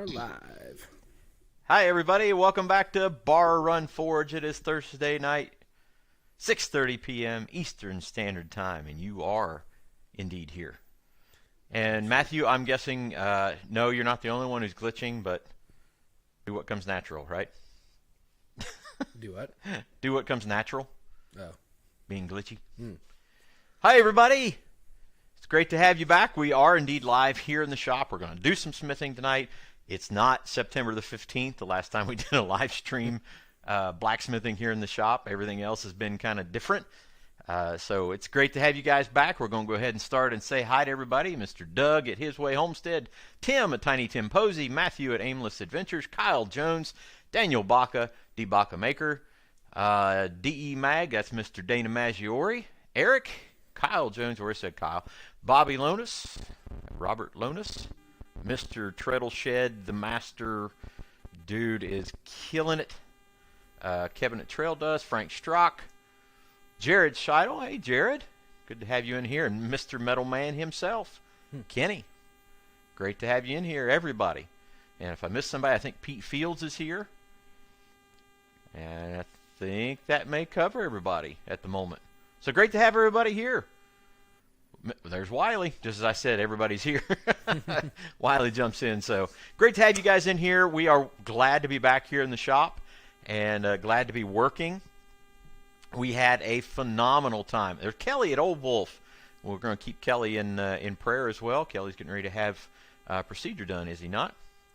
are live. Hi, everybody. Welcome back to Bar Run Forge. It is Thursday night, 6:30 p.m. Eastern Standard Time, and you are indeed here. And Matthew, I'm guessing, no, you're not the only one who's glitching, but do what comes natural, right? Do what? Do what comes natural. Oh. Being glitchy. Hmm. Hi, everybody. It's great to have you back. We are indeed live here in the shop. We're going to do some smithing tonight. It's not September the 15th, the last time we did a live stream blacksmithing here in the shop. Everything else has been kind of different. So it's great to have you guys back. We're going to go ahead and start and say hi to everybody. Mr. Doug at His Way Homestead, Tim at Tiny Tim Posey, Matthew at Aimless Adventures, Kyle Jones, Daniel Baca, D. Baca Maker, D.E. Mag, that's Mr. Dana Maggiore, Eric, Kyle Jones, where I said Kyle, Bobby Lonis, Robert Lonis, Mr. Treadleshed, the master dude is killing it. Kevin at Trail Dust, Frank Strock, Jared Scheidel. Hey, Jared. Good to have you in here. And Mr. Metal Man himself, Kenny. Great to have you in here, everybody. And if I missed somebody, I think Pete Fields is here. And I think that may cover everybody at the moment. So great to have everybody here. There's Wiley. Just as I said, everybody's here. Wiley jumps in. So great to have you guys in here. We are glad to be back here in the shop and glad to be working. We had a phenomenal time. There's Kelly at Old Wolf. We're going to keep Kelly in prayer as well. Kelly's getting ready to have procedure done, is he not?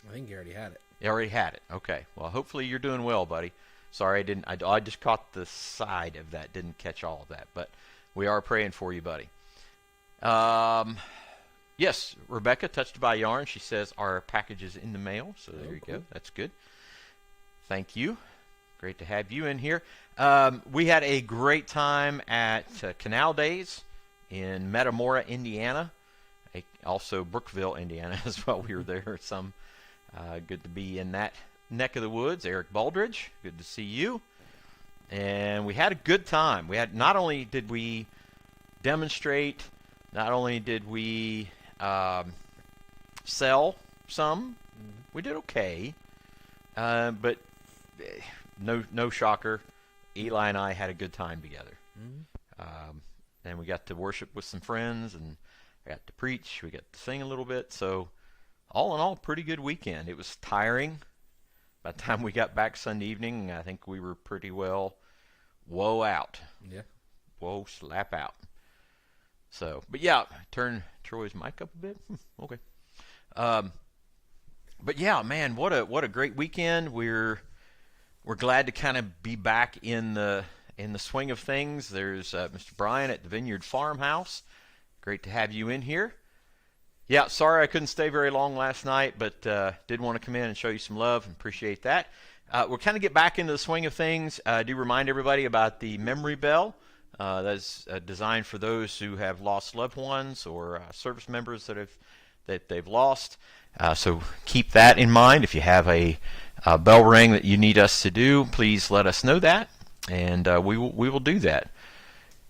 I think you already had it. You already had it. Okay. Well, hopefully you're doing well, buddy. Sorry, I didn't. I just caught the side of that. Didn't catch all of that. But we are praying for you, buddy. Yes, Rebecca, Touched by Yarn. She says our package is in the mail. So there you go. That's good. Thank you. Great to have you in here. We had a great time at Canal Days in Metamora, Indiana. Also Brookville, Indiana as well. We were there. Some good to be in that neck of the woods. Eric Baldridge, good to see you. And we had a good time. We had not only did we demonstrate, not only did we sell some, we did okay, but no shocker, Eli and I had a good time together. And we got to worship with some friends, and I got to preach, we got to sing a little bit, so all in all, pretty good weekend. It was tiring. By the time we got back Sunday evening, I think we were pretty well woe out. Yeah. Whoa, slap out. So, but yeah, turn Troy's mic up a bit. Okay. But yeah, man, what a great weekend. We're glad to kind of be back in the swing of things. There's Mr. Brian at the Vineyard Farmhouse. Great to have you in here. Yeah, sorry I couldn't stay very long last night, but did want to come in and show you some love and appreciate that. We'll kind of get back into the swing of things. I do remind everybody about the memory bell. That's designed for those who have lost loved ones or service members that they've lost. So keep that in mind. If you have a bell ring that you need us to do, please let us know that, and we will do that.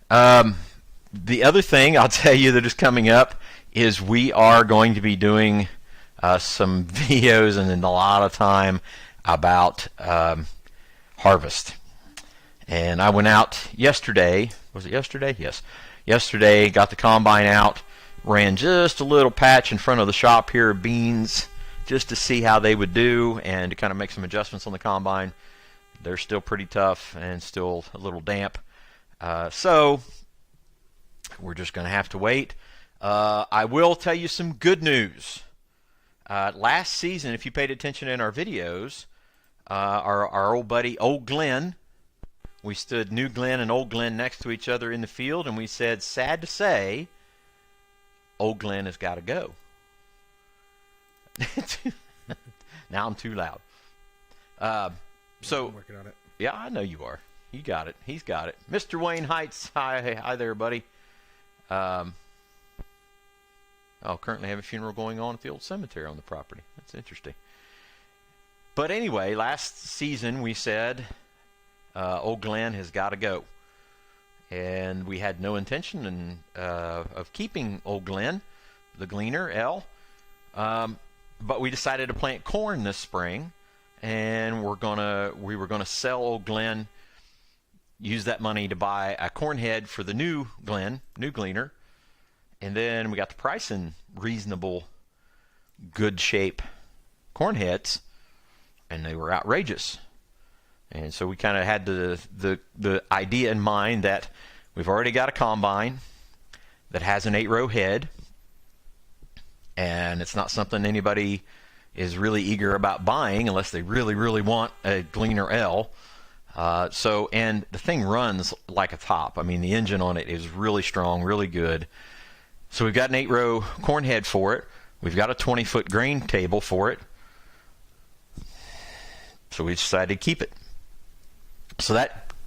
The other thing I'll tell you that is coming up is we are going to be doing some videos and a lot of time about harvest. And I went out yesterday. Was it yesterday? Yes. Yesterday, got the combine out, ran just a little patch in front of the shop here of beans just to see how they would do and to kind of make some adjustments on the combine. They're still pretty tough and still a little damp. So we're just going to have to wait. I will tell you some good news. Last season, if you paid attention in our videos, our old buddy, Old Glenn, we stood New Glenn and Old Glenn next to each other in the field, and we said, sad to say, Old Glenn has got to go. Now I'm too loud. So I'm working on it. Yeah, I know you are. You got it. He's got it. Mr. Wayne Heights, hi there, buddy. Currently have a funeral going on at the old cemetery on the property. That's interesting. But anyway, last season we said Old Glenn has got to go. And we had no intention of keeping Old Glenn, the gleaner, L. but we decided to plant corn this spring, and we were gonna sell old Glenn, use that money to buy a corn head for the new gleaner, and then we got the price in reasonable, good shape corn heads, and they were outrageous. And so we kind of had the idea in mind that we've already got a combine that has an 8-row head, and it's not something anybody is really eager about buying unless they really, really want a Gleaner L. And the thing runs like a top. I mean, the engine on it is really strong, really good. So we've got an 8-row corn head for it. We've got a 20-foot grain table for it. So we decided to keep it. So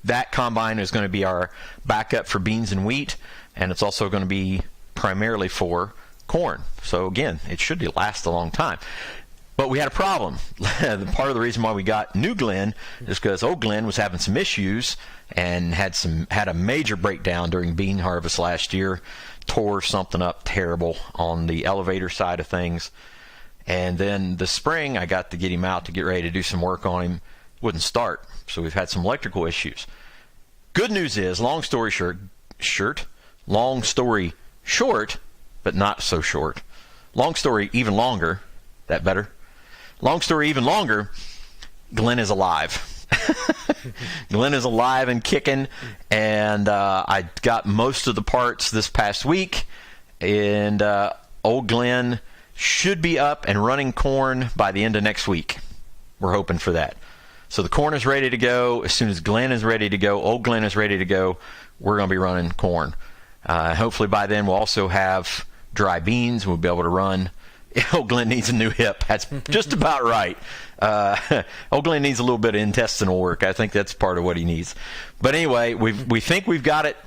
that combine is going to be our backup for beans and wheat, and it's also going to be primarily for corn. So again, it should last a long time. But we had a problem. Part of the reason why we got new Glenn is because old Glenn was having some issues and had a major breakdown during bean harvest last year. Tore something up terrible on the elevator side of things. And then this spring, I got to get him out to get ready to do some work on him. Wouldn't start. So we've had some electrical issues. Good news is, long story short, but not so short. Long story even longer. That better? Long story even longer, Glenn is alive. Glenn is alive and kicking, and I got most of the parts this past week, and old Glenn should be up and running corn by the end of next week. We're hoping for that. So the corn is ready to go. As soon as Glenn is ready to go, old Glenn is ready to go, we're going to be running corn. Hopefully by then we'll also have dry beans. We'll be able to run. Old Glenn needs a new hip. That's just about right. Old Glenn needs a little bit of intestinal work. I think that's part of what he needs. But anyway, we think we've got it.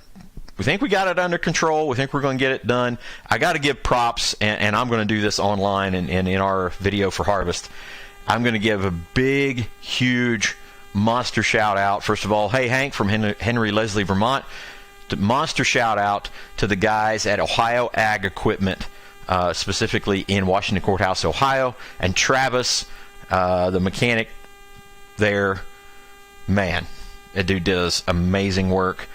We think we got it under control. We think we're going to get it done. I got to give props, and I'm going to do this online and in our video for Harvest. I'm going to give a big, huge, monster shout out. First of all, hey Hank from Henry Leslie, Vermont. Monster shout out to the guys at Ohio Ag Equipment. Specifically in Washington Courthouse, Ohio, and Travis, the mechanic there, man, that dude does amazing work.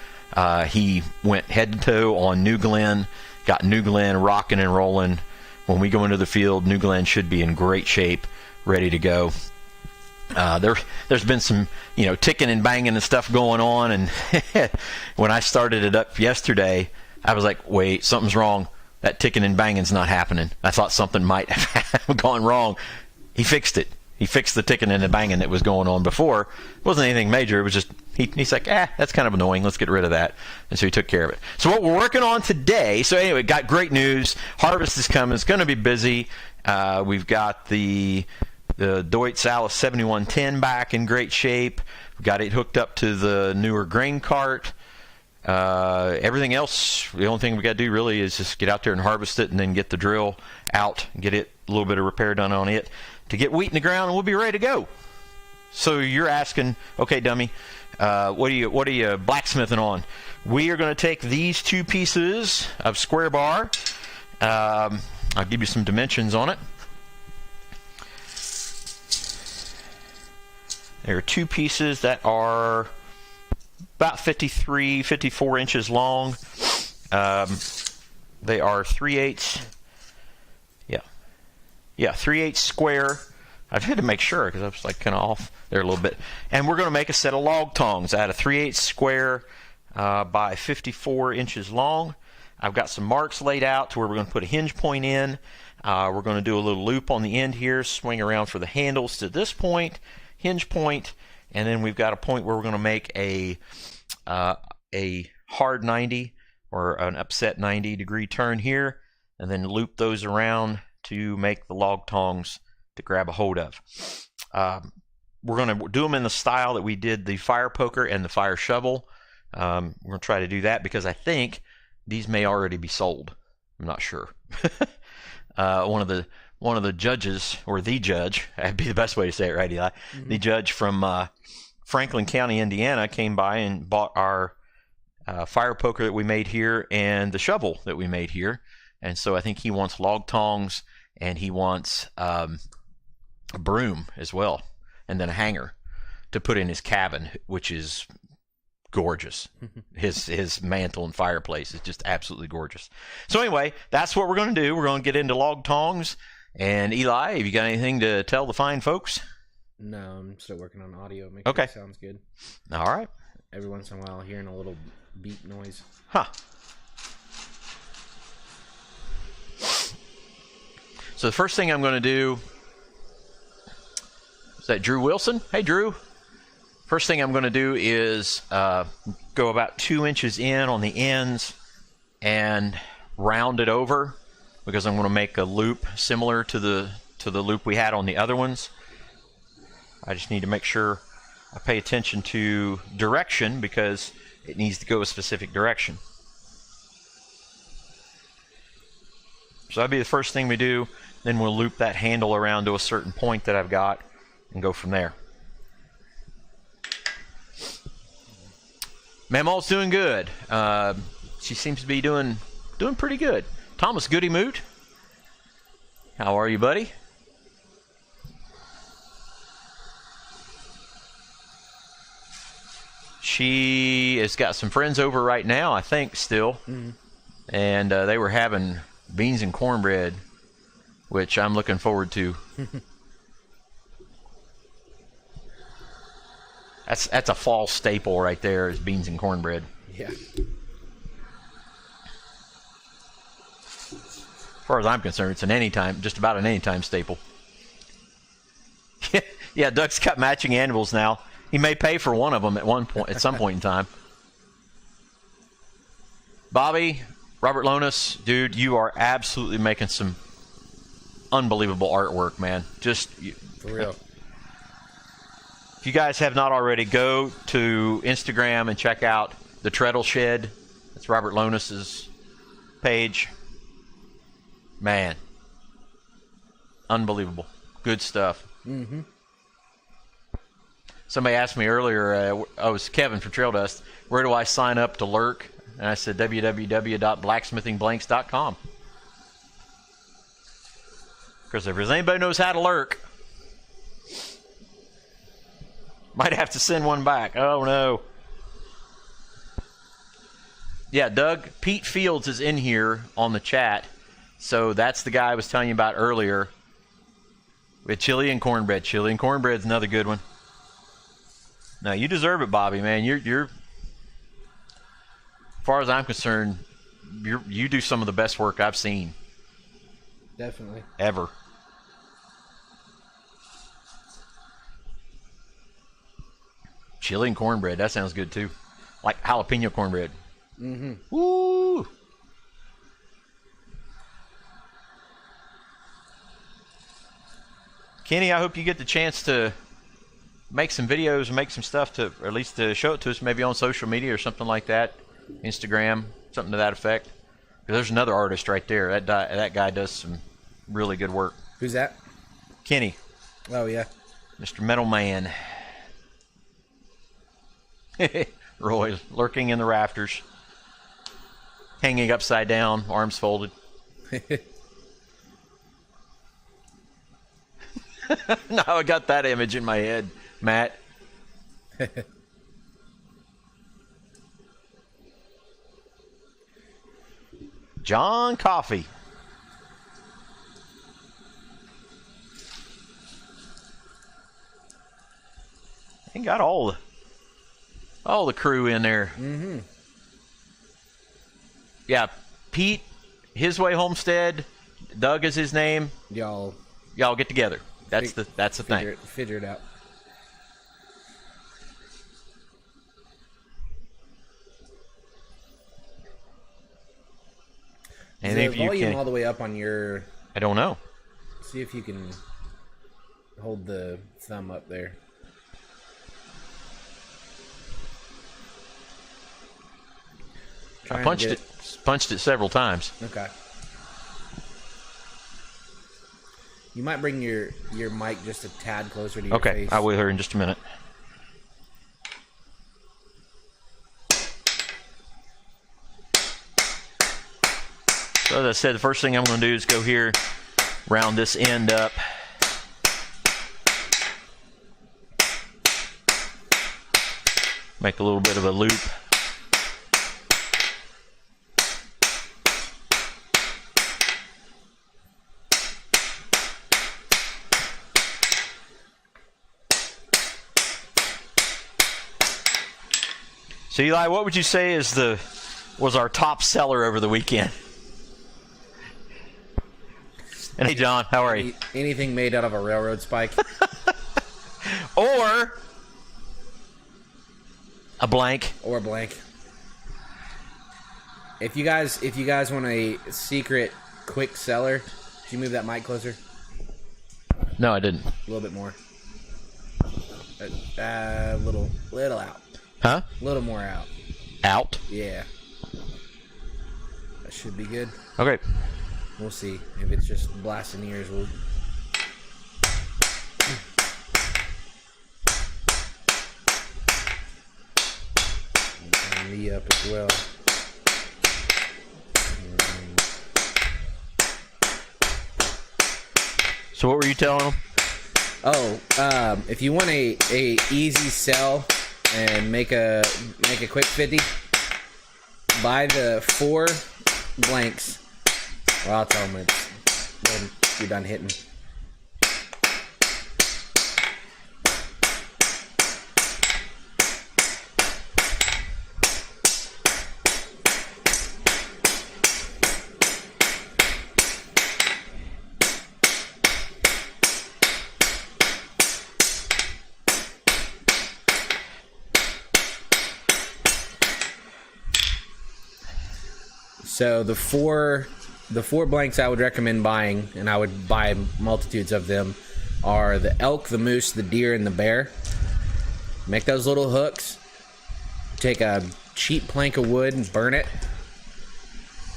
He went head to toe on New Glenn, got New Glenn rocking and rolling. When we go into the field, New Glenn should be in great shape, ready to go. There's been some, ticking and banging and stuff going on, and when I started it up yesterday, I was like, wait, something's wrong. That ticking and banging's not happening. I thought something might have gone wrong. He fixed it. He fixed the ticking and the banging that was going on before. It wasn't anything major. It was just, he's like, that's kind of annoying. Let's get rid of that. And so he took care of it. So what we're working on today, so anyway, got great news. Harvest is coming. It's going to be busy. We've got the Deutz Alice 7110 back in great shape. We've got it hooked up to the newer grain cart. Everything else, the only thing we got to do really is just get out there and harvest it, and then get the drill out and get it a little bit of repair done on it to get wheat in the ground, and we'll be ready to go. So you're asking, okay, dummy, what are you blacksmithing on? We are going to take these two pieces of square bar. I'll give you some dimensions on it. There are two pieces that are about 54 inches long. They are 3/8. Yeah, 3/8 square. I've had to make sure because I was like kind of off there a little bit. And we're going to make a set of log tongs out of 3/8 square by 54 inches long. I've got some marks laid out to where we're going to put a hinge point in. We're going to do a little loop on the end here, swing around for the handles to this point, hinge point, and then we've got a point where we're going to make a hard 90 or an upset 90-degree turn here, and then loop those around to make the log tongs to grab a hold of. We're going to do them in the style that we did the fire poker and the fire shovel. We're going to try to do that because I think these may already be sold. I'm not sure. One of the judges, or the judge, that'd be the best way to say it, right, Eli? Mm-hmm. The judge from Franklin County, Indiana, came by and bought our fire poker that we made here and the shovel that we made here. And so I think he wants log tongs and he wants a broom as well, and then a hanger to put in his cabin, which is gorgeous. His mantle and fireplace is just absolutely gorgeous. So anyway, that's what we're going to do. We're going to get into Log Tongs. And Eli, have you got anything to tell the fine folks? No, I'm still working on audio. Make Okay. sure it sounds good. All right. Every once in a while, hearing a little beep noise. Huh. So the first thing I'm going to do is that Drew Wilson. Hey, Drew. First thing I'm going to do is go about 2 inches in on the ends and round it over, because I'm going to make a loop similar to the loop we had on the other ones. I just need to make sure I pay attention to direction, because it needs to go a specific direction. So that'll be the first thing we do. Then we'll loop that handle around to a certain point that I've got and go from there. Mamaw's doing good. She seems to be doing pretty good. Thomas Goody Moot, how are you, buddy? She has got some friends over right now, I think, still. Mm-hmm. And they were having beans and cornbread, which I'm looking forward to. That's a fall staple right there, is beans and cornbread. Yeah. As far as I'm concerned, it's just about an anytime staple. Yeah, Doug's got matching anvils now. He may pay for one of them at some point in time. Bobby, Robert Lonis, dude, you are absolutely making some unbelievable artwork, man. Just for real. If you guys have not already, go to Instagram and check out the Treadle Shed. That's Robert Lonis's page. Man, unbelievable, good stuff. Mm-hmm. Somebody asked me earlier, I was Kevin from Trail Dust, where do I sign up to lurk? And I said www.blacksmithingblanks.com. Because if there's anybody who knows how to lurk, might have to send one back. Oh, no. Yeah, Doug, Pete Fields is in here on the chat. So that's the guy I was telling you about earlier with chili and cornbread. Chili and cornbread's another good one. No, you deserve it, Bobby, man. You're as far as I'm concerned, you do some of the best work I've seen. Definitely. Ever. Chili and cornbread, that sounds good too. Like jalapeno cornbread. Mm-hmm. Woo! Kenny, I hope you get the chance to make some videos and make some stuff to, or at least to show it to us, maybe on social media or something like that. Instagram, something to that effect. 'Cause there's another artist right there. That guy does some really good work. Who's that? Kenny. Oh, yeah. Mr. Metal Man. Roy, lurking in the rafters. Hanging upside down, arms folded. No, I got that image in my head, Matt. John Coffey. Ain't got all the crew in there. Mm-hmm. Yeah, Pete, His Way Homestead, Doug is his name. Y'all get together. That's the thing. Figure it out. And Is if the you volume can, all the way up on your... I don't know. See if you can hold the thumb up there. I punched it several times. Okay. You might bring your mic just a tad closer to your face. Okay, I will here in just a minute. So as I said, the first thing I'm going to do is go here round this end up. Make a little bit of a loop. So Eli, what would you say was our top seller over the weekend? And hey John, how are you? Anything made out of a railroad spike. Or a blank. Or blank. If you guys want a secret quick seller, did you move that mic closer? No, I didn't. A little bit more. Little out. Huh? A little more out. Out? Yeah. That should be good. Okay. We'll see. If it's just blasting ears, we'll... Turn me up as well. So what were you telling them? Oh, if you want a easy sell and make a quick 50, buy the 4 blanks. Well, I'll tell them when you're done hitting. So the four blanks I would recommend buying, and I would buy multitudes of them, are the elk, the moose, the deer, and the bear. Make those little hooks. Take a cheap plank of wood and burn it.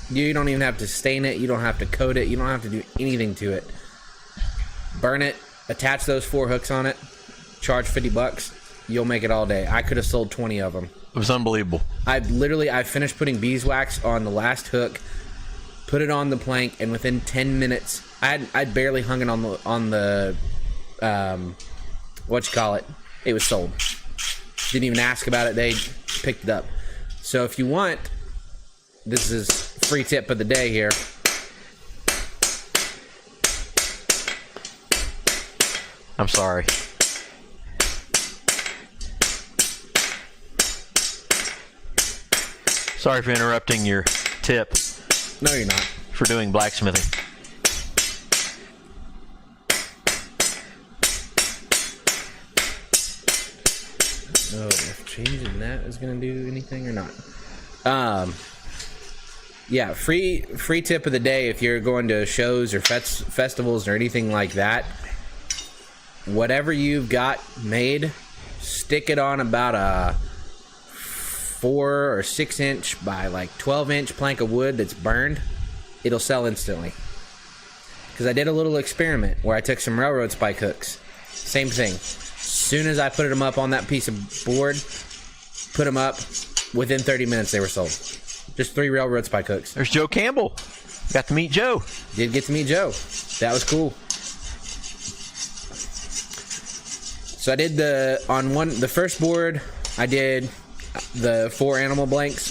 You don't even have to stain it. You don't have to coat it. You don't have to do anything to it. Burn it. Attach those 4 hooks on it. Charge $50. You'll make it all day. I could have sold 20 of them. It was unbelievable. I finished putting beeswax on the last hook, put it on the plank, and within 10 minutes, I'd barely hung it on the it was sold. Didn't even ask about it. They picked it up. So if you want, this is free tip of the day here. I'm sorry. Sorry for interrupting your tip. No, you're not. For doing blacksmithing. Oh, if changing that is going to do anything or not. Yeah, free tip of the day if you're going to shows or festivals or anything like that. Whatever you've got made, stick it on about a 4 or 6 inch by like 12 inch plank of wood that's burned. It'll sell instantly. Because I did a little experiment where I took some railroad spike hooks. Same thing. As soon as I put them up on that piece of board, put them up, within 30 minutes they were sold. Just 3 railroad spike hooks. There's Joe Campbell. Got to meet Joe. Did get to meet Joe. That was cool. So I did the first board, I did the 4 animal blanks.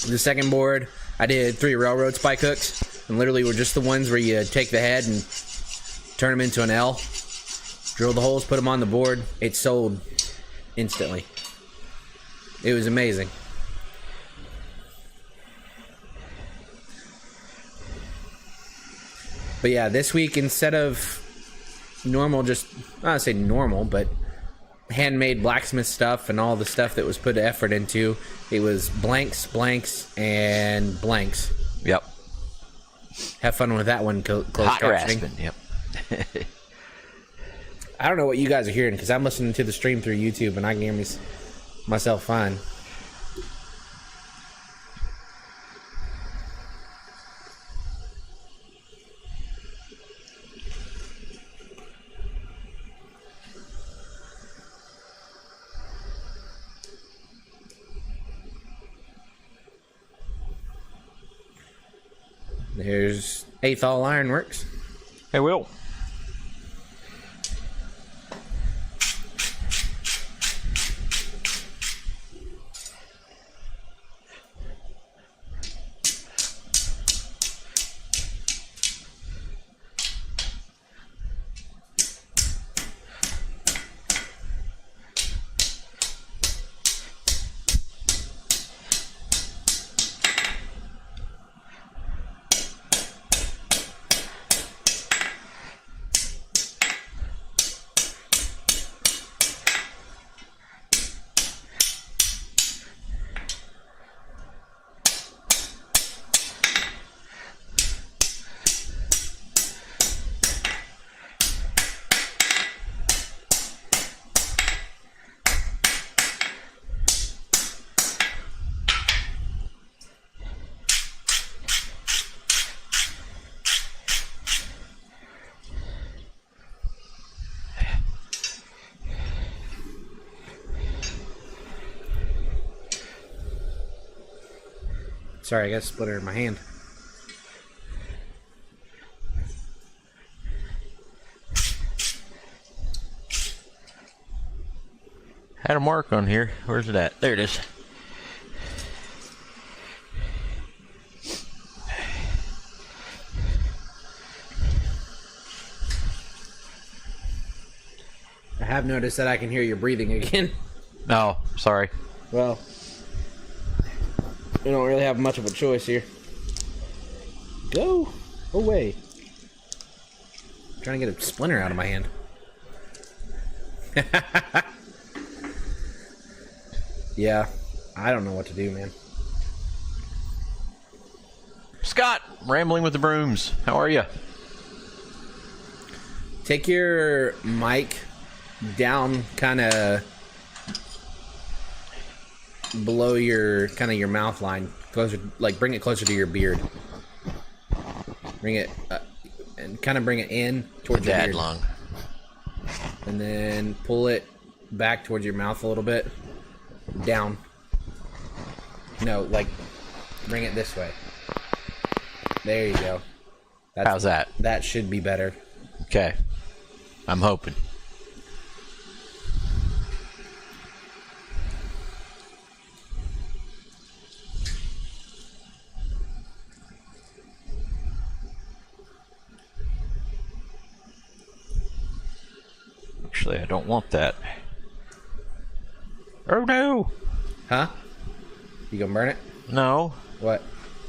The second board, I did 3 railroad spike hooks, and literally were just the ones where you take the head and turn them into an L, drill the holes, put them on the board. It sold instantly. It was amazing. But yeah, this week, instead of normal, I don't say normal, but handmade blacksmith stuff and all the stuff that was put effort into, it was blanks, and blanks. Yep. Have fun with that one, closed Hot captioning. rasping, yep. I don't know what you guys are hearing, because I'm listening to the stream through YouTube, and I can hear myself fine. There's 8th All Ironworks. Hey, Will. Sorry, I got a splitter in my hand. Had a mark on here. Where's it at? There it is. I have noticed that I can hear your breathing again. No, sorry. Well, we don't really have much of a choice here. Go away. I'm trying to get a splinter out of my hand. Yeah, I don't know what to do, man. Scott, rambling with the brooms. How are you? Take your mic down kind of below your your mouth line, closer, like bring it closer to your beard. Bring it and kind of bring it in towards your beard. Lung. And then pull it back towards your mouth a little bit. Down. No, like bring it this way. There you go. How's that? That should be better. Okay. I'm hoping. Actually, I don't want that. Oh no! Huh? You gonna burn it? No. What?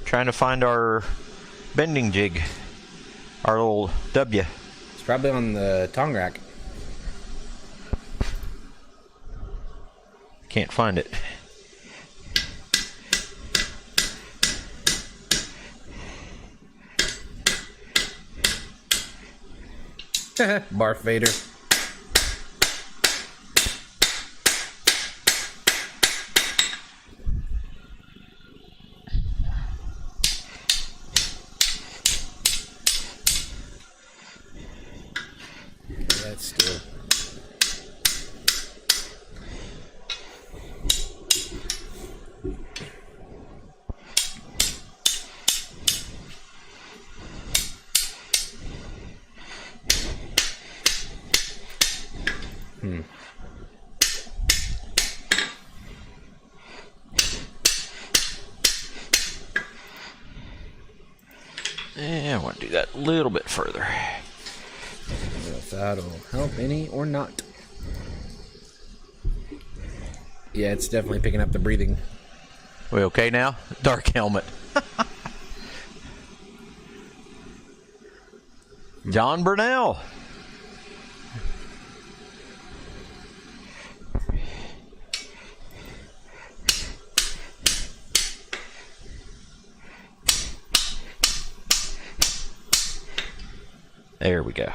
Trying to find our bending jig. Our little W. It's probably on the tong rack. Can't find it. Barf Vader. That's still. Yeah, I want to do that a little bit further. If that'll help any or not. Yeah, it's definitely picking up the breathing. We okay now? Dark helmet. John Burnell. There we go.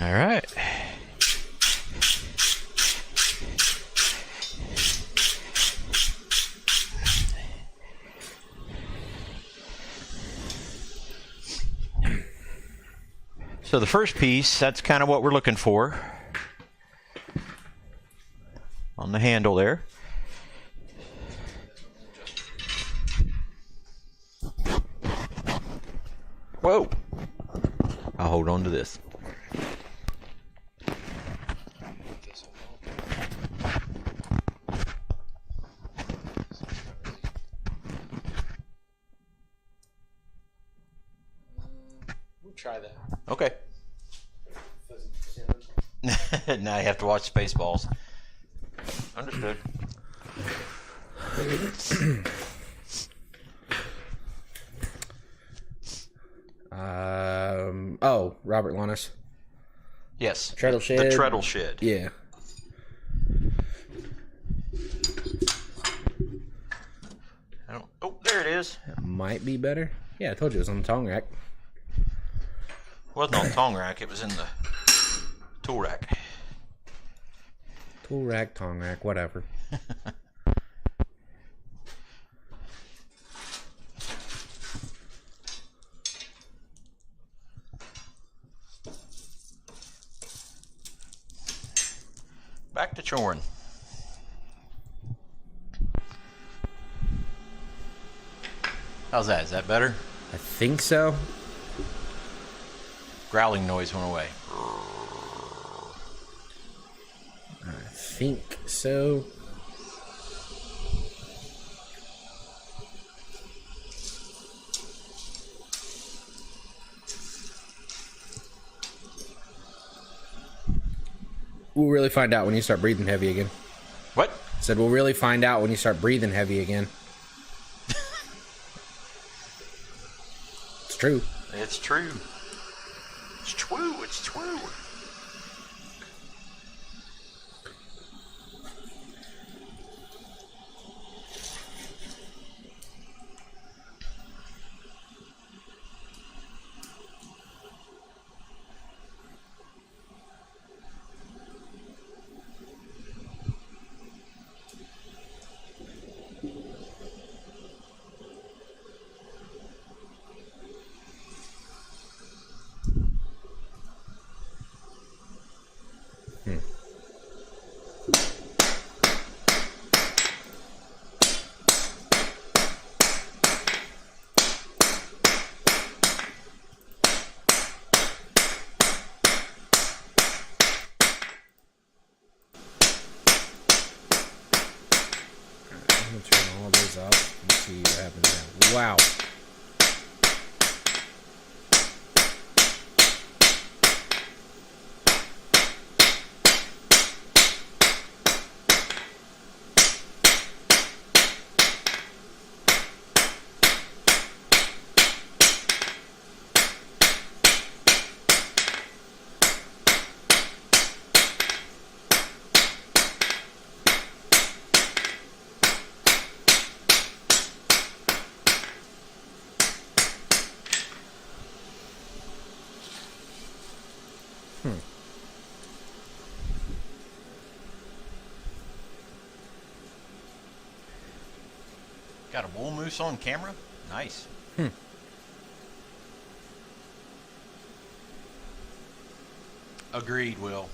All right. So the first piece, that's kind of what we're looking for on the handle there. Whoa! I'll hold on to this. We'll try that. Okay. Now you have to watch Spaceballs. Understood. Oh, Robert Lannis. Yes. Treadle shed. The treadle shed. Yeah. Oh, there it is. That might be better. Yeah, I told you it was on the tong rack. It wasn't on the tong rack. It was in the tool rack. Tool rack, tong rack, whatever. Back to choring. How's that? Is that better? I think so. Growling noise went away. I think so. We'll really find out when you start breathing heavy again. What? Said we'll really find out when you start breathing heavy again. It's true. It's true. It's true. It's true. I'm gonna turn all those up and see what happens now. Wow. Got a bull moose on camera? Nice. Agreed, Will.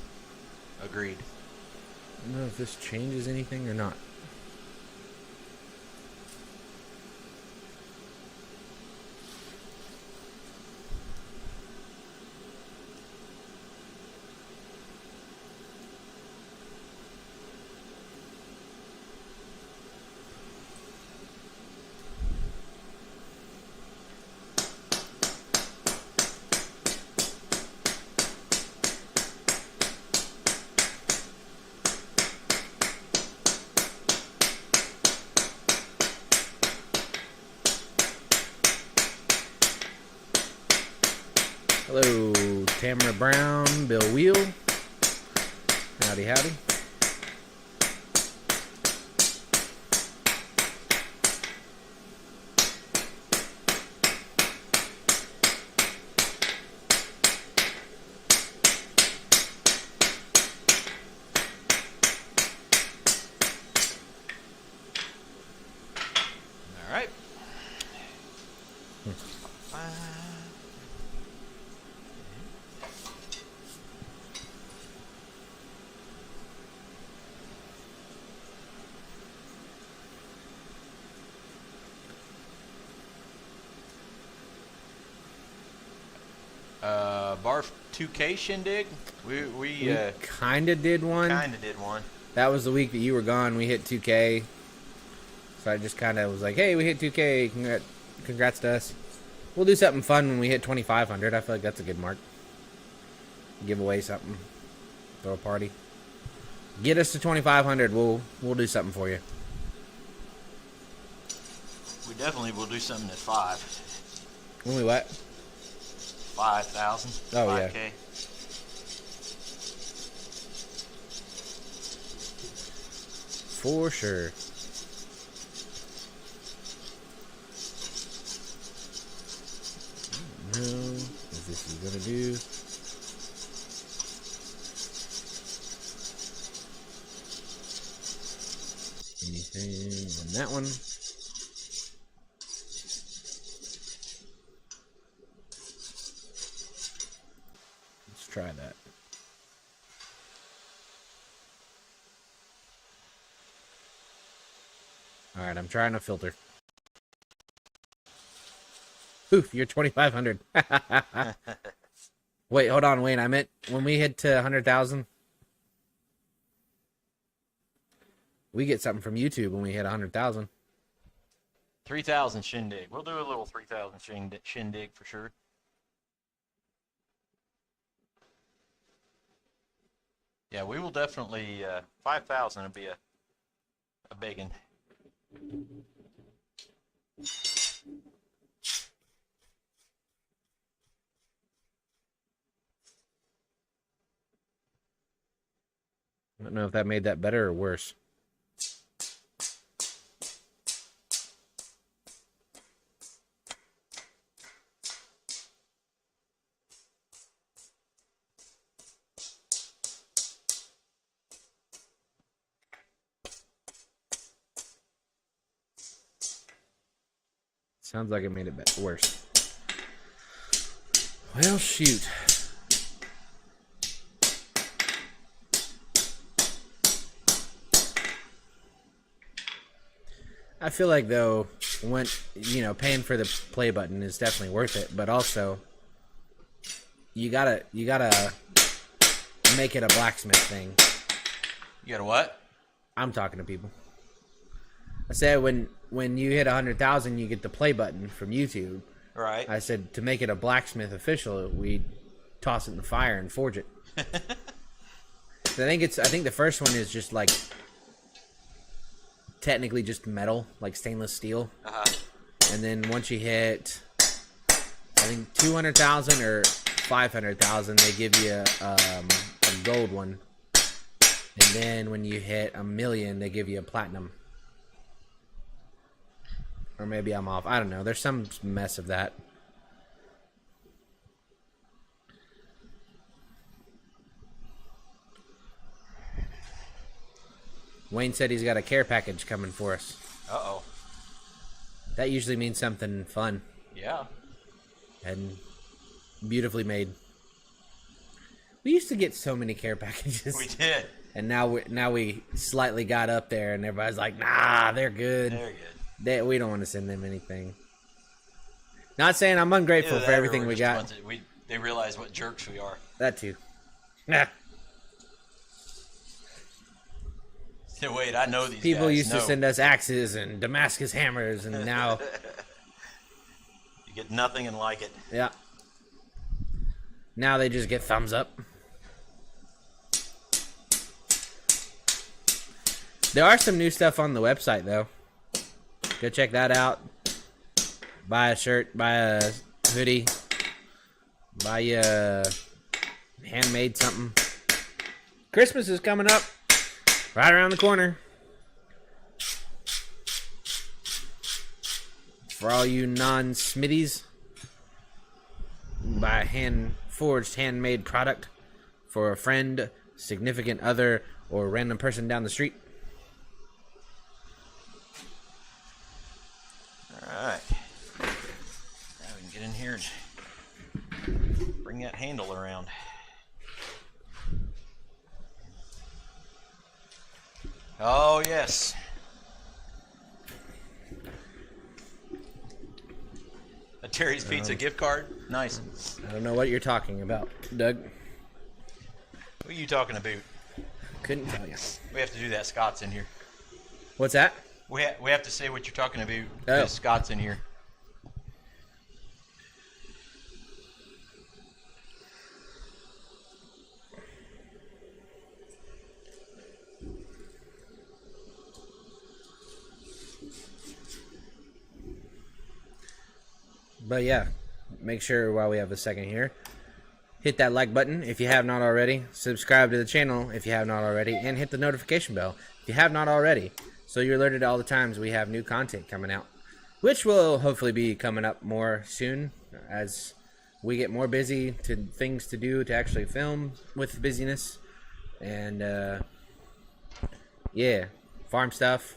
Agreed. I don't know if this changes anything or not. Hello, Tamara Brown, Bill Wheel. Howdy, howdy. All right. Barf 2K shindig. We kind of did one. Kind of did one. That was the week that you were gone. We hit 2K. So I just kind of was like, hey, we hit 2K. Congrats to us. We'll do something fun when we hit 2,500. I feel like that's a good mark. Give away something. Throw a party. Get us to 2,500. We'll do something for you. We definitely will do something at 5. Only what? 5,000. Oh, 5K. yeah. For sure. I don't know if this is gonna do. Anything on that one? Let's try that. Alright, I'm trying to filter. Oof, you're 2,500. Wait, hold on, Wayne. I meant when we hit to 100,000, we get something from YouTube when we hit 100,000. 3,000 shindig. We'll do a little 3,000 shindig for sure. Yeah, we will definitely. 5,000 would be a big one. I don't know if that made that better or worse. Sounds like it made it worse. Well, shoot. I feel like, though, when, paying for the play button is definitely worth it, but also you gotta make it a blacksmith thing. You gotta what? I'm talking to people. I said when you hit 100,000, you get the play button from YouTube. Right. I said to make it a blacksmith official, we toss it in the fire and forge it. So I think the first one is just like technically just metal, like stainless steel. And then once you hit, I think 200,000 or 500,000, they give you a gold one. And then when you hit 1,000,000, they give you a platinum. Or maybe I'm off. I don't know. There's some mess of that. Wayne said he's got a care package coming for us. Uh-oh. That usually means something fun. Yeah. And beautifully made. We used to get so many care packages. We did. And now we slightly got up there, and everybody's like, nah, they're good. They're good. We don't want to send them anything. Not saying I'm ungrateful for everything we got. They realize what jerks we are. That too. Nah. Wait, I know these people guys. used to send us axes and Damascus hammers, and now you get nothing and like it. Yeah. Now they just get thumbs up. There are some new stuff on the website, though. Go check that out. Buy a shirt, buy a hoodie, buy a handmade something. Christmas is coming up. Right around the corner. For all you non-smithies, buy a hand-forged, handmade product for a friend, significant other, or a random person down the street. here and bring that handle around. Oh, yes. A Terry's Pizza gift card. Nice. I don't know what you're talking about, Doug. What are you talking about? Couldn't tell you. We have to do that. Scott's in here. What's that? We have to say what you're talking about. Oh. Because Scott's in here. But yeah, make sure while we have a second here, hit that like button if you have not already, subscribe to the channel if you have not already, and hit the notification bell if you have not already, so you're alerted all the times we have new content coming out, which will hopefully be coming up more soon as we get more busy to things to do to actually film with busyness. And yeah, farm stuff.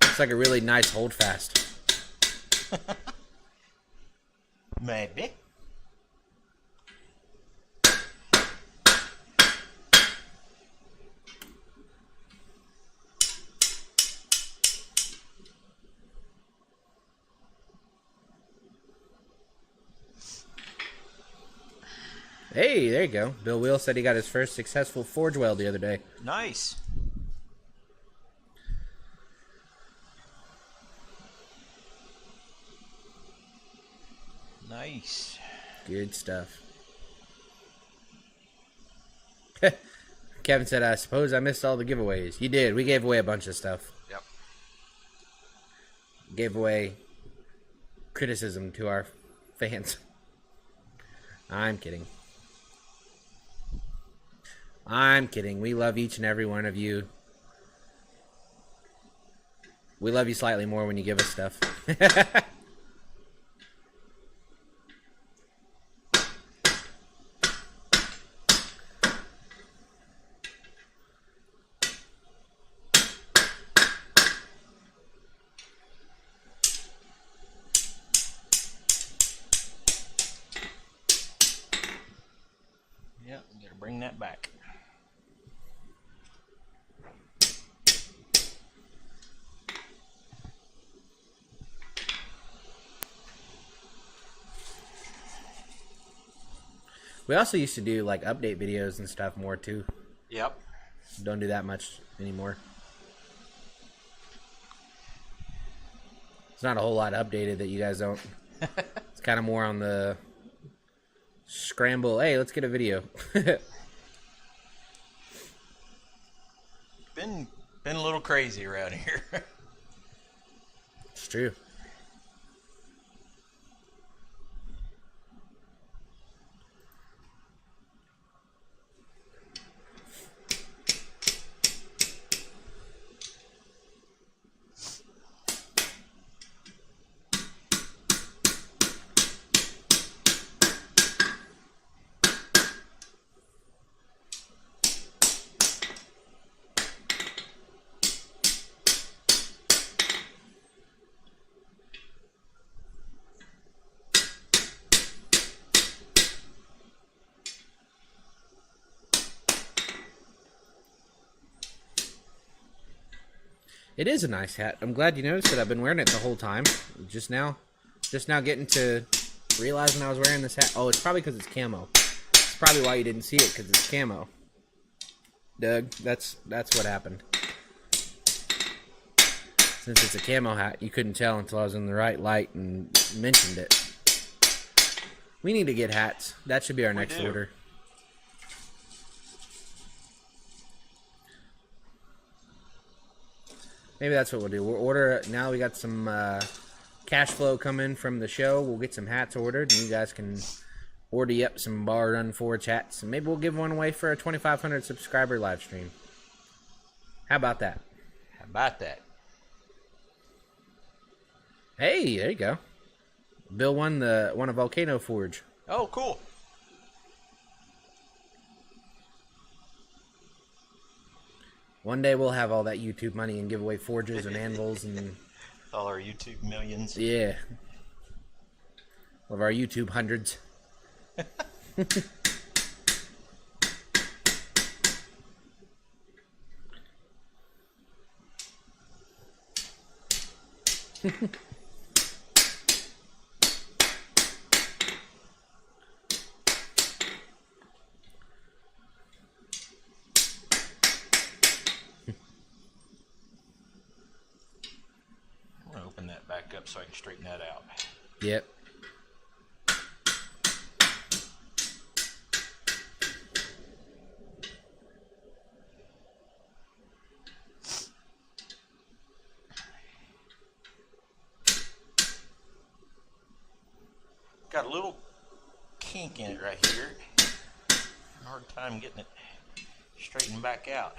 It's like a really nice hold fast. Maybe. Hey, there you go. Bill Wheel said he got his first successful forge weld the other day. Nice. Nice. Good stuff. Kevin said, I suppose I missed all the giveaways. You did. We gave away a bunch of stuff. Yep. Gave away criticism to our fans. I'm kidding. I'm kidding. We love each and every one of you. We love you slightly more when you give us stuff. Yep, gotta bring that back. We also used to do like update videos and stuff more too. Yep. Don't do that much anymore. It's not a whole lot updated that you guys don't. It's kind of more on the scramble. Hey, let's get a video. Been a little crazy around here. It's true. It is a nice hat. I'm glad you noticed it. I've been wearing it the whole time. Just now getting to realizing I was wearing this hat. Oh, it's probably because it's camo. It's probably why you didn't see it, because it's camo. Doug, that's what happened. Since it's a camo hat, you couldn't tell until I was in the right light and mentioned it. We need to get hats. That should be our next order. Maybe that's what we'll do. We'll order, now we got some cash flow coming from the show. We'll get some hats ordered, and you guys can order up some Bar Run Forge hats. And maybe we'll give one away for a 2,500 subscriber live stream. How about that? How about that? Hey, there you go. Bill won a volcano forge. Oh, cool. One day we'll have all that YouTube money and give away forges and anvils and All our YouTube millions. yeah, of our YouTube hundreds. I'm going to open that back up so I can straighten that out. Yep. Got a little kink in it right here. Hard time getting it straightened back out.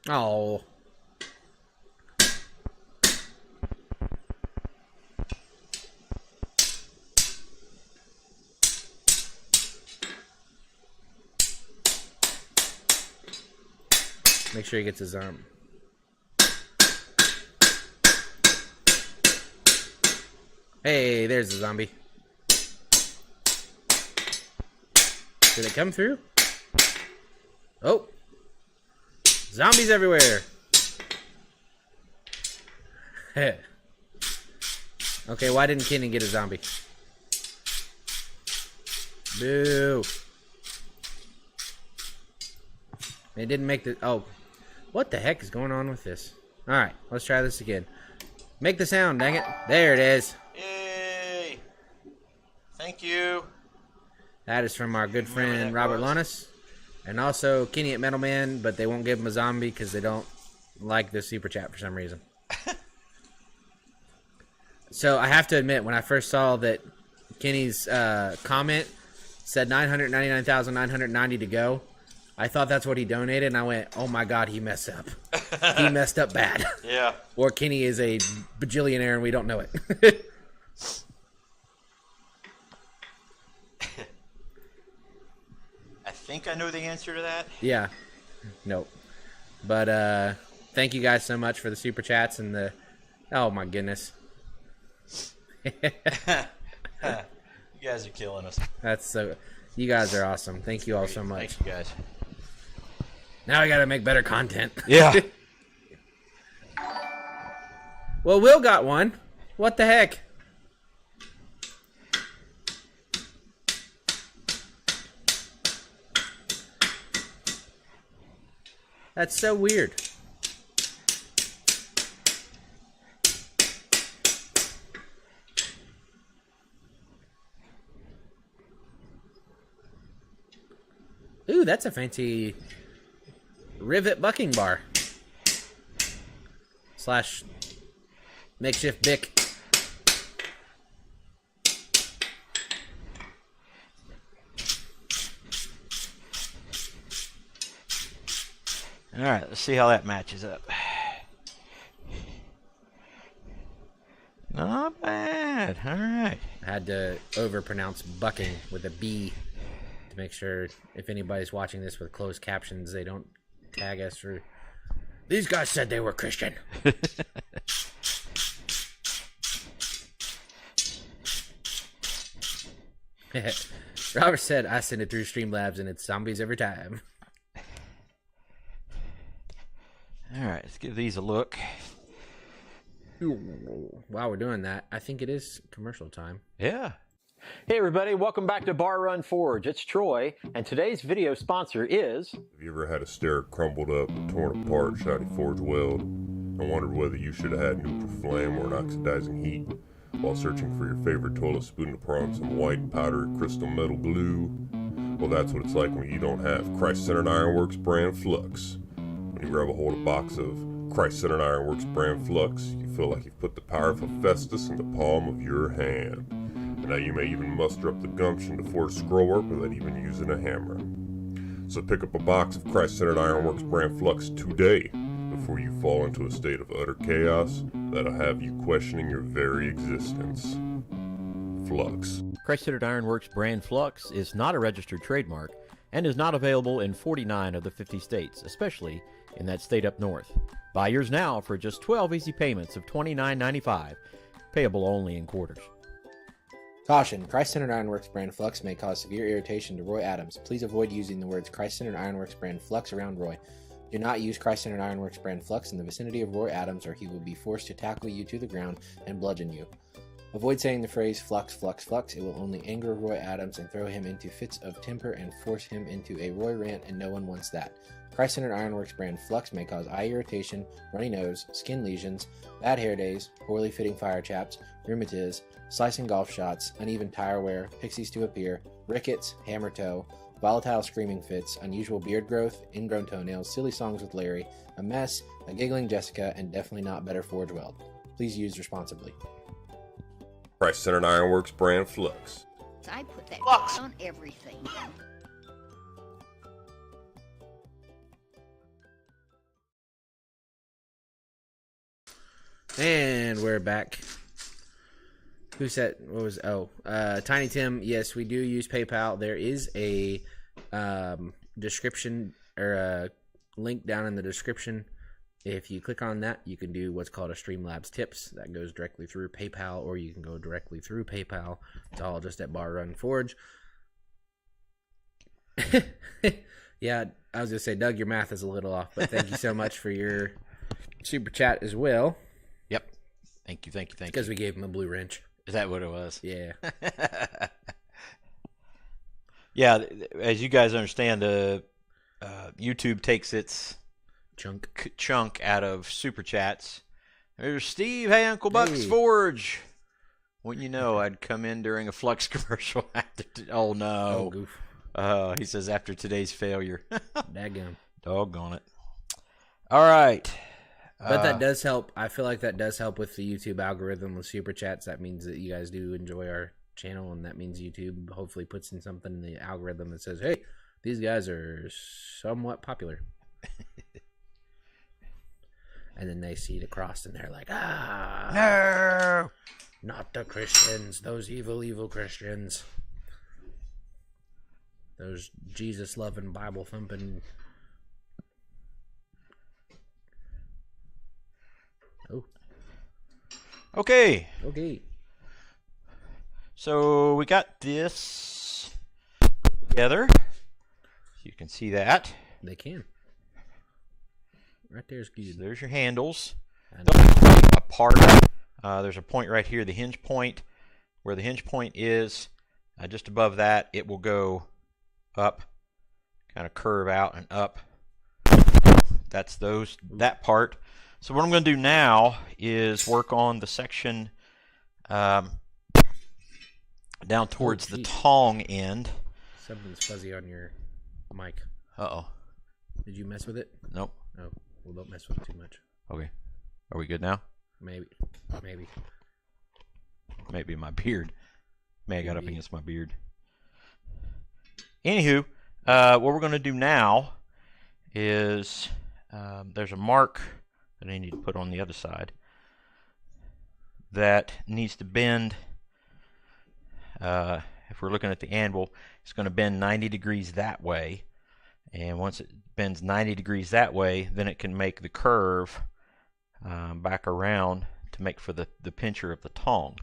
Oh. Make sure he gets his arm. Hey, there's the zombie. Did it come through? Oh. Zombies everywhere. Okay, why didn't Kenny get a zombie? Boo. It didn't make the... Oh. What the heck is going on with this? Alright, let's try this again. Make the sound, dang it. There it is. Yay! Thank you. That is from our good friend that Robert was? Lunas. And also Kenny at Metal Man, but they won't give him a zombie because they don't like the super chat for some reason. So I have to admit, when I first saw that Kenny's comment said 999,990 to go, I thought that's what he donated, and I went, oh my god, he messed up. He messed up bad. Yeah. Or Kenny is a bajillionaire and we don't know it. I think I know the answer to that. Yeah. Nope. But thank you guys so much for the super chats and the... Oh my goodness. You guys are killing us. That's so... You guys are awesome. Thank you all so much. Thank you guys. Now I gotta make better content. Yeah. Well, Will got one. What the heck? That's so weird. Ooh, that's a fancy rivet bucking bar. Slash makeshift bick. All right, let's see how that matches up. Not bad. All right. I had to overpronounce bucking with a B to make sure if anybody's watching this with closed captions, they don't tag us for... These guys said they were Christian. Robert said, I send it through Streamlabs and it's zombies every time. All right, let's give these a look. While we're doing that, I think it is commercial time. Yeah. Hey everybody, welcome back to Bar Run Forge. It's Troy, and today's video sponsor is... Have you ever had a stair crumbled up, torn apart, shiny forge weld, and wondered whether you should have had neutral flame or an oxidizing heat while searching for your favorite toilet spoon to pour on some white powdery crystal metal glue? Well, that's what it's like when you don't have Christ-centered Ironworks brand flux. When you grab a hold of a box of Christ-centered Ironworks brand flux, you feel like you've put the power of Hephaestus in the palm of your hand. And now you may even muster up the gumption to forge scrollwork without even using a hammer. So pick up a box of Christ-Centered Ironworks brand Flux today before you fall into a state of utter chaos that'll have you questioning your very existence. Flux. Christ-Centered Ironworks brand Flux is not a registered trademark and is not available in 49 of the 50 states, especially in that state up north. Buy yours now for just 12 easy payments of $29.95, payable only in quarters. Caution, Christ-Centered Ironworks brand Flux may cause severe irritation to Roy Adams. Please avoid using the words Christ-Centered Ironworks brand Flux around Roy. Do not use Christ-Centered Ironworks brand Flux in the vicinity of Roy Adams, or he will be forced to tackle you to the ground and bludgeon you. Avoid saying the phrase flux, flux, flux. It will only anger Roy Adams and throw him into fits of temper and force him into a Roy rant, and no one wants that. Christ-Centered Ironworks brand Flux may cause eye irritation, runny nose, skin lesions, bad hair days, poorly fitting fire chaps, rheumatiz, slicing golf shots, uneven tire wear, pixies to appear, rickets, hammer toe, volatile screaming fits, unusual beard growth, ingrown toenails, silly songs with Larry, a mess, a giggling Jessica, and definitely not better Forge Weld. Please use responsibly. Christ-Centered Ironworks brand Flux. I put that Flux on everything. And we're back. Who said, what was, Tiny Tim, yes, we do use PayPal. There is a description, or a link down in the description. If you click on that, you can do what's called a Streamlabs Tips. That goes directly through PayPal, or you can go directly through PayPal. It's all just at Bar Run Forge. Yeah, I was going to say, Doug, your math is a little off, but thank you so much for your super chat as well. Yep. Thank you. Because we gave him a blue wrench. Is that what it was? Yeah. Yeah, as you guys understand, YouTube takes its chunk out of super chats. There's Steve. Hey, Uncle Buck's Hey. Forge. Wouldn't you know, I'd come in during a Flux commercial. Oh, no. Oh, goof. He says, after today's failure. Daggum. Doggone it. All right. But that does help. I feel like that does help with the YouTube algorithm with super chats. That means that you guys do enjoy our channel, and that means YouTube hopefully puts in something in the algorithm that says, hey, these guys are somewhat popular. And then they see the cross, and they're like, No! Not the Christians. Those evil, evil Christians. Those Jesus-loving, Bible-thumping... Oh. Okay. So we got this together. You can see that. They can. Right there's good. So there's your handles. And Apart. There's a point right here, the hinge point. Where the hinge point is, just above that, it will go up, kind of curve out and up. That's that part. So what I'm going to do now is work on the section down towards the tong end. Something's fuzzy on your mic. Uh-oh. Did you mess with it? Nope. Oh, well, don't mess with it too much. Okay. Are we good now? Maybe. Maybe my beard. May I got up against my beard. Anywho, what we're going to do now is there's a mark that I need to put on the other side that needs to bend. If we're looking at the anvil, it's going to bend 90 degrees that way, and once it bends 90 degrees that way, then it can make the curve back around to make for the pincher of the tong.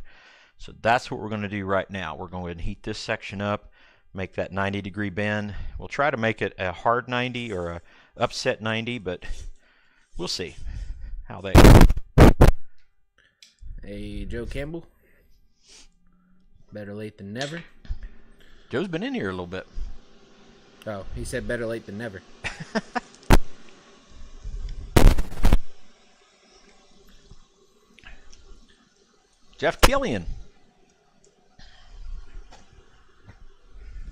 So that's what we're going to do right now. We're going to heat this section up, make that 90 degree bend. We'll try to make it a hard 90 or a upset 90, but we'll see how they go. Hey, Joe Campbell. Better late than never. Joe's been in here a little bit. Oh, he said better late than never. Jeff Killian. I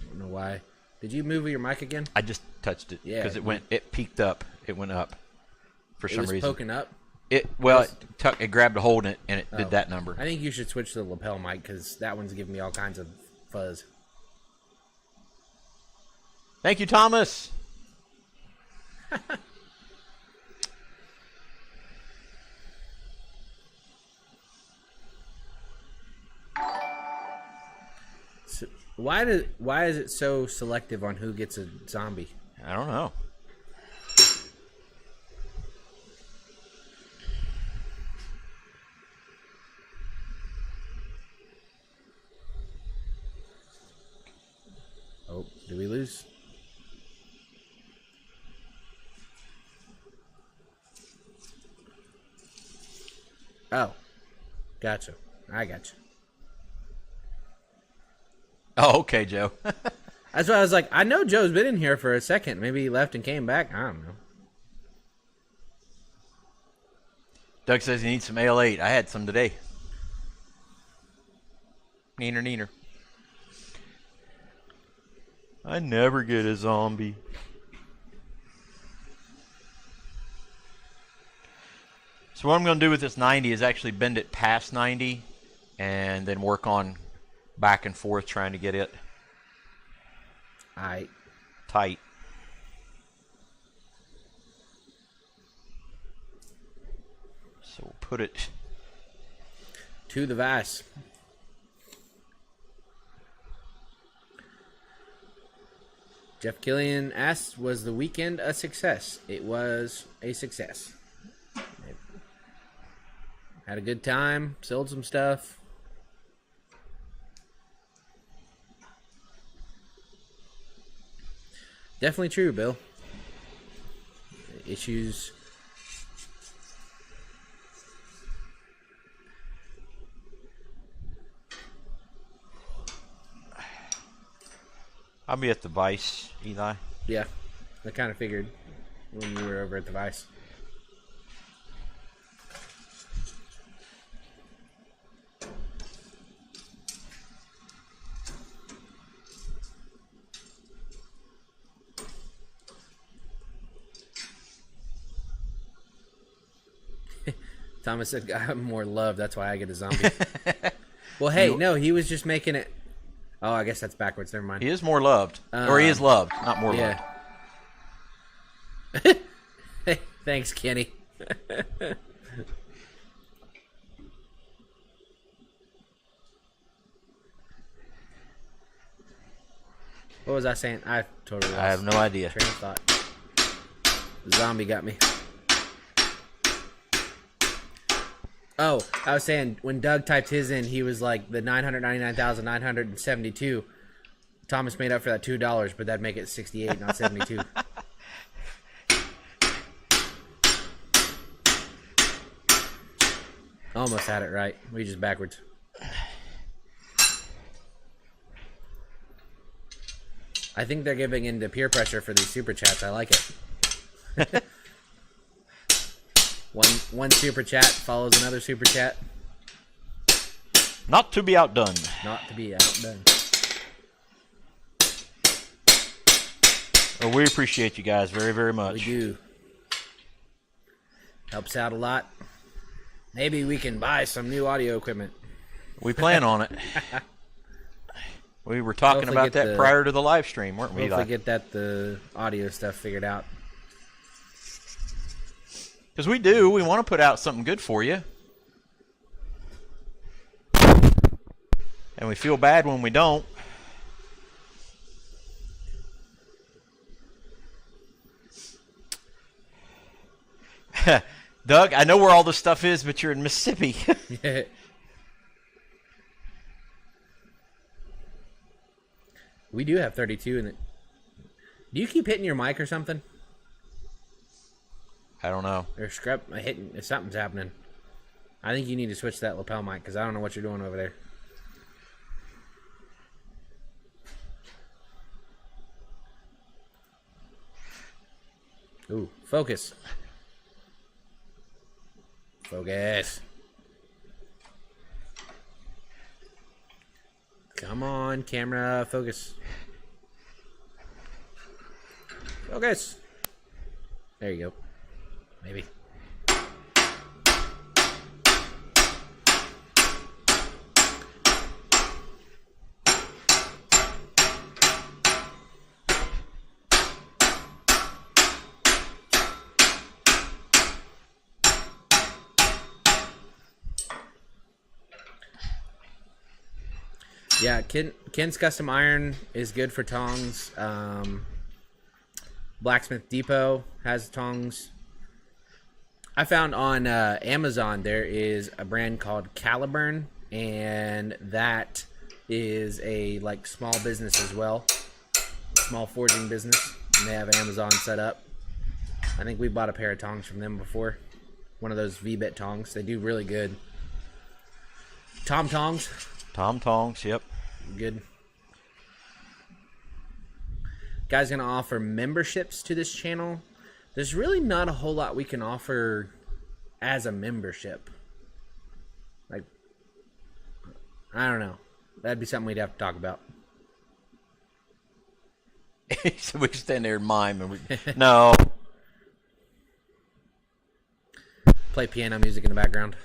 don't know why. Did you move your mic again? I just touched it Yeah. because it peaked up. It went up for It some was reason. poking up. It grabbed a hold in it and it did that number. I think you should switch to the lapel mic because that one's giving me all kinds of fuzz. Thank you, Thomas. So why is it so selective on who gets a zombie? I don't know. Oh, did we lose? Oh, gotcha. I gotcha. Oh, okay, Joe. That's why I was like, I know Joe's been in here for a second. Maybe he left and came back. I don't know. Doug says he needs some Ale-8. I had some today. Neener, neener. I never get a zombie. So what I'm going to do with this 90 is actually bend it past 90 and then work on back and forth trying to get it tight. So we'll put it to the vise. Jeff Killian asks, was the weekend a success? It was a success. Had a good time, sold some stuff. Definitely true, Bill. Issues. I'll be at the Vice, Eli. Yeah, I kind of figured when you were over at the Vice. Thomas said, "I'm more love. That's why I get a zombie." Well, hey, no, he was just making it. Oh, I guess that's backwards. Never mind. He is more loved, or he is loved, not more loved. Hey, thanks, Kenny. What was I saying? I totally lost. I have no idea. Train of thought. The zombie got me. Oh, I was saying when Doug typed his in, he was like the 999,972. Thomas made up for that $2, but that'd make it 68, not 72. Almost had it right. We just backwards. I think they're giving into peer pressure for these super chats. I like it. One super chat follows another super chat. Not to be outdone. Not to be outdone. Well, we appreciate you guys very, very much. We do. Helps out a lot. Maybe we can buy some new audio equipment. We plan on it. We were talking about that prior to the live stream, weren't we? Hopefully get the audio stuff figured out. Because we do. We want to put out something good for you. And we feel bad when we don't. Doug, I know where all this stuff is, but you're in Mississippi. We do have 32 in it. Do you keep hitting your mic or something? I don't know. Or hitting, something's happening. I think you need to switch that lapel mic because I don't know what you're doing over there. Ooh, focus. Focus. Come on, camera, focus. Focus. There you go. Maybe. Yeah, Ken's Custom Iron is good for tongs. Blacksmith Depot has tongs. I found on Amazon there is a brand called Caliburn, and that is a like small business as well, small forging business, and they have Amazon set up. I think we bought a pair of tongs from them before, one of those V-bit tongs. They do really good. Tom Tongs. Tom Tongs, yep. Good. Guys gonna offer memberships to this channel. There's really not a whole lot we can offer as a membership. Like, I don't know. That'd be something we'd have to talk about. So we stand there and mime and no. Play piano music in the background.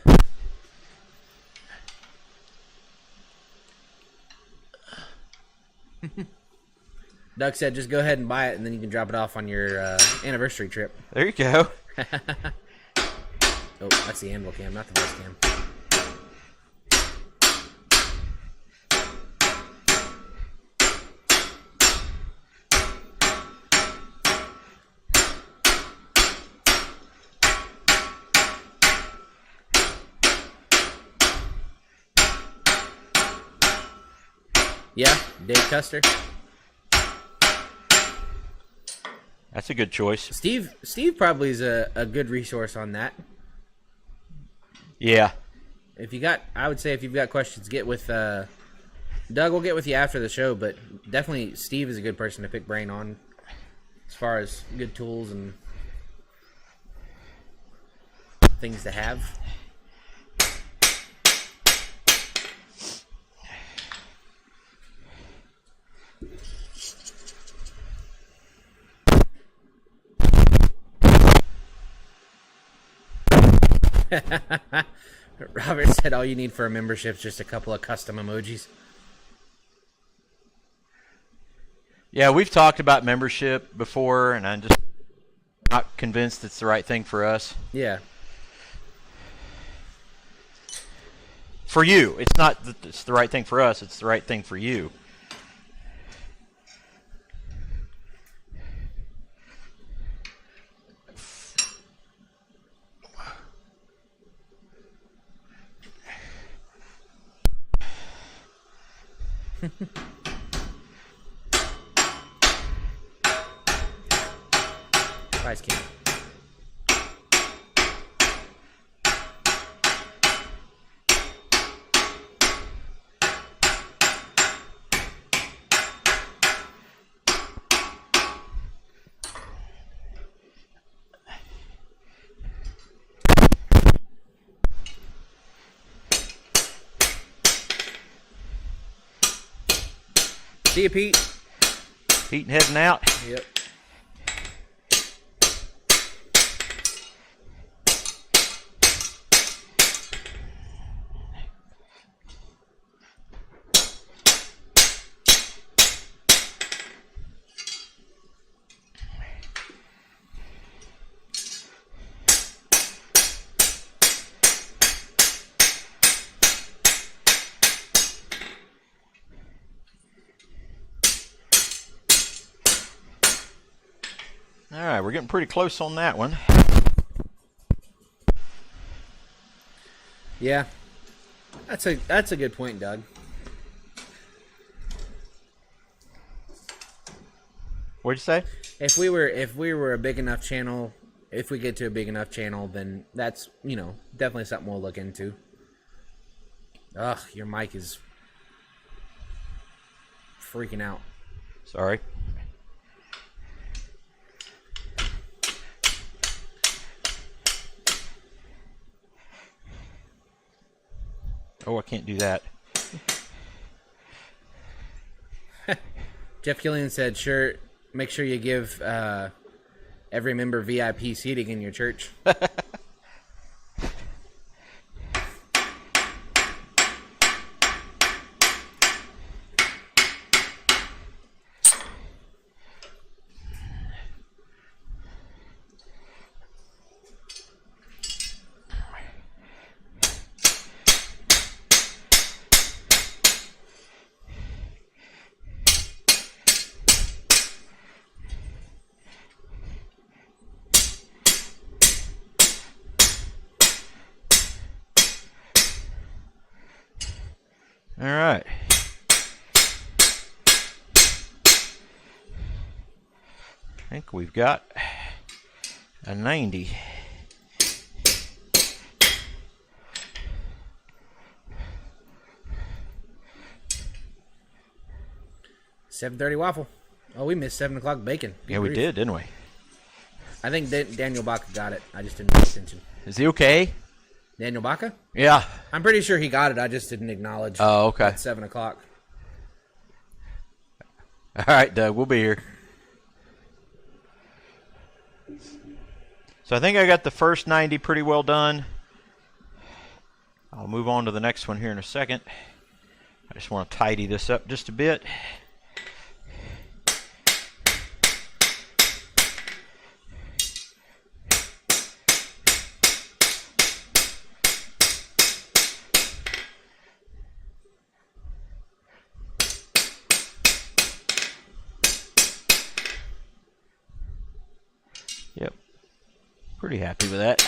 Doug said, just go ahead and buy it, and then you can drop it off on your anniversary trip. There you go. Oh, that's the anvil cam, not the voice cam. Yeah, Dave Custer. That's a good choice. Steve probably is a good resource on that. Yeah. I would say if you've got questions, get with Doug. Will get with you after the show, but definitely Steve is a good person to pick brain on as far as good tools and things to have. Robert said all you need for a membership is just a couple of custom emojis. Yeah, we've talked about membership before, and I'm just not convinced it's the right thing for us. Yeah. For you. It's not that it's the right thing for us, it's the right thing for you. Price King. See you, Pete. Pete heading out. Yep. All right, we're getting pretty close on that one. Yeah. That's a good point, Doug. What'd you say? If we were a big enough channel, if we get to a big enough channel, then that's, definitely something we'll look into. Ugh, your mic is freaking out. Sorry. Oh, I can't do that. Jeff Killian said, "Sure, make sure you give every member VIP seating in your church." All right. I think we've got a 90. $7:30 waffle. Oh, we missed 7 o'clock bacon. Good Yeah, we grief. did, didn't we? I think Daniel Baca got it. I just didn't pay attention. Is he okay? Daniel Baca? Yeah. I'm pretty sure he got it. I just didn't acknowledge. Oh, okay. At 7 o'clock. All right, Doug, we'll be here. So I think I got the first 90 pretty well done. I'll move on to the next one here in a second. I just want to tidy this up just a bit. Yep. Pretty happy with that.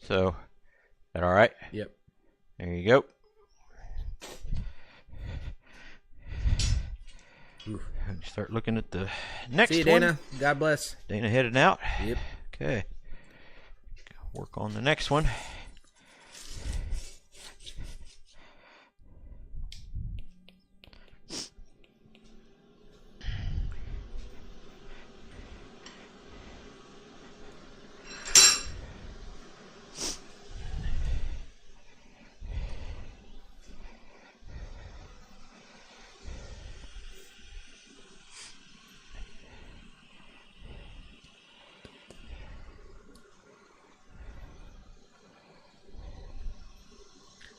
So, that all right? Yep. There you go. Ooh. Start looking at the next See you, one. Dana. God bless. Dana headed out. Yep. Okay. Work on the next one.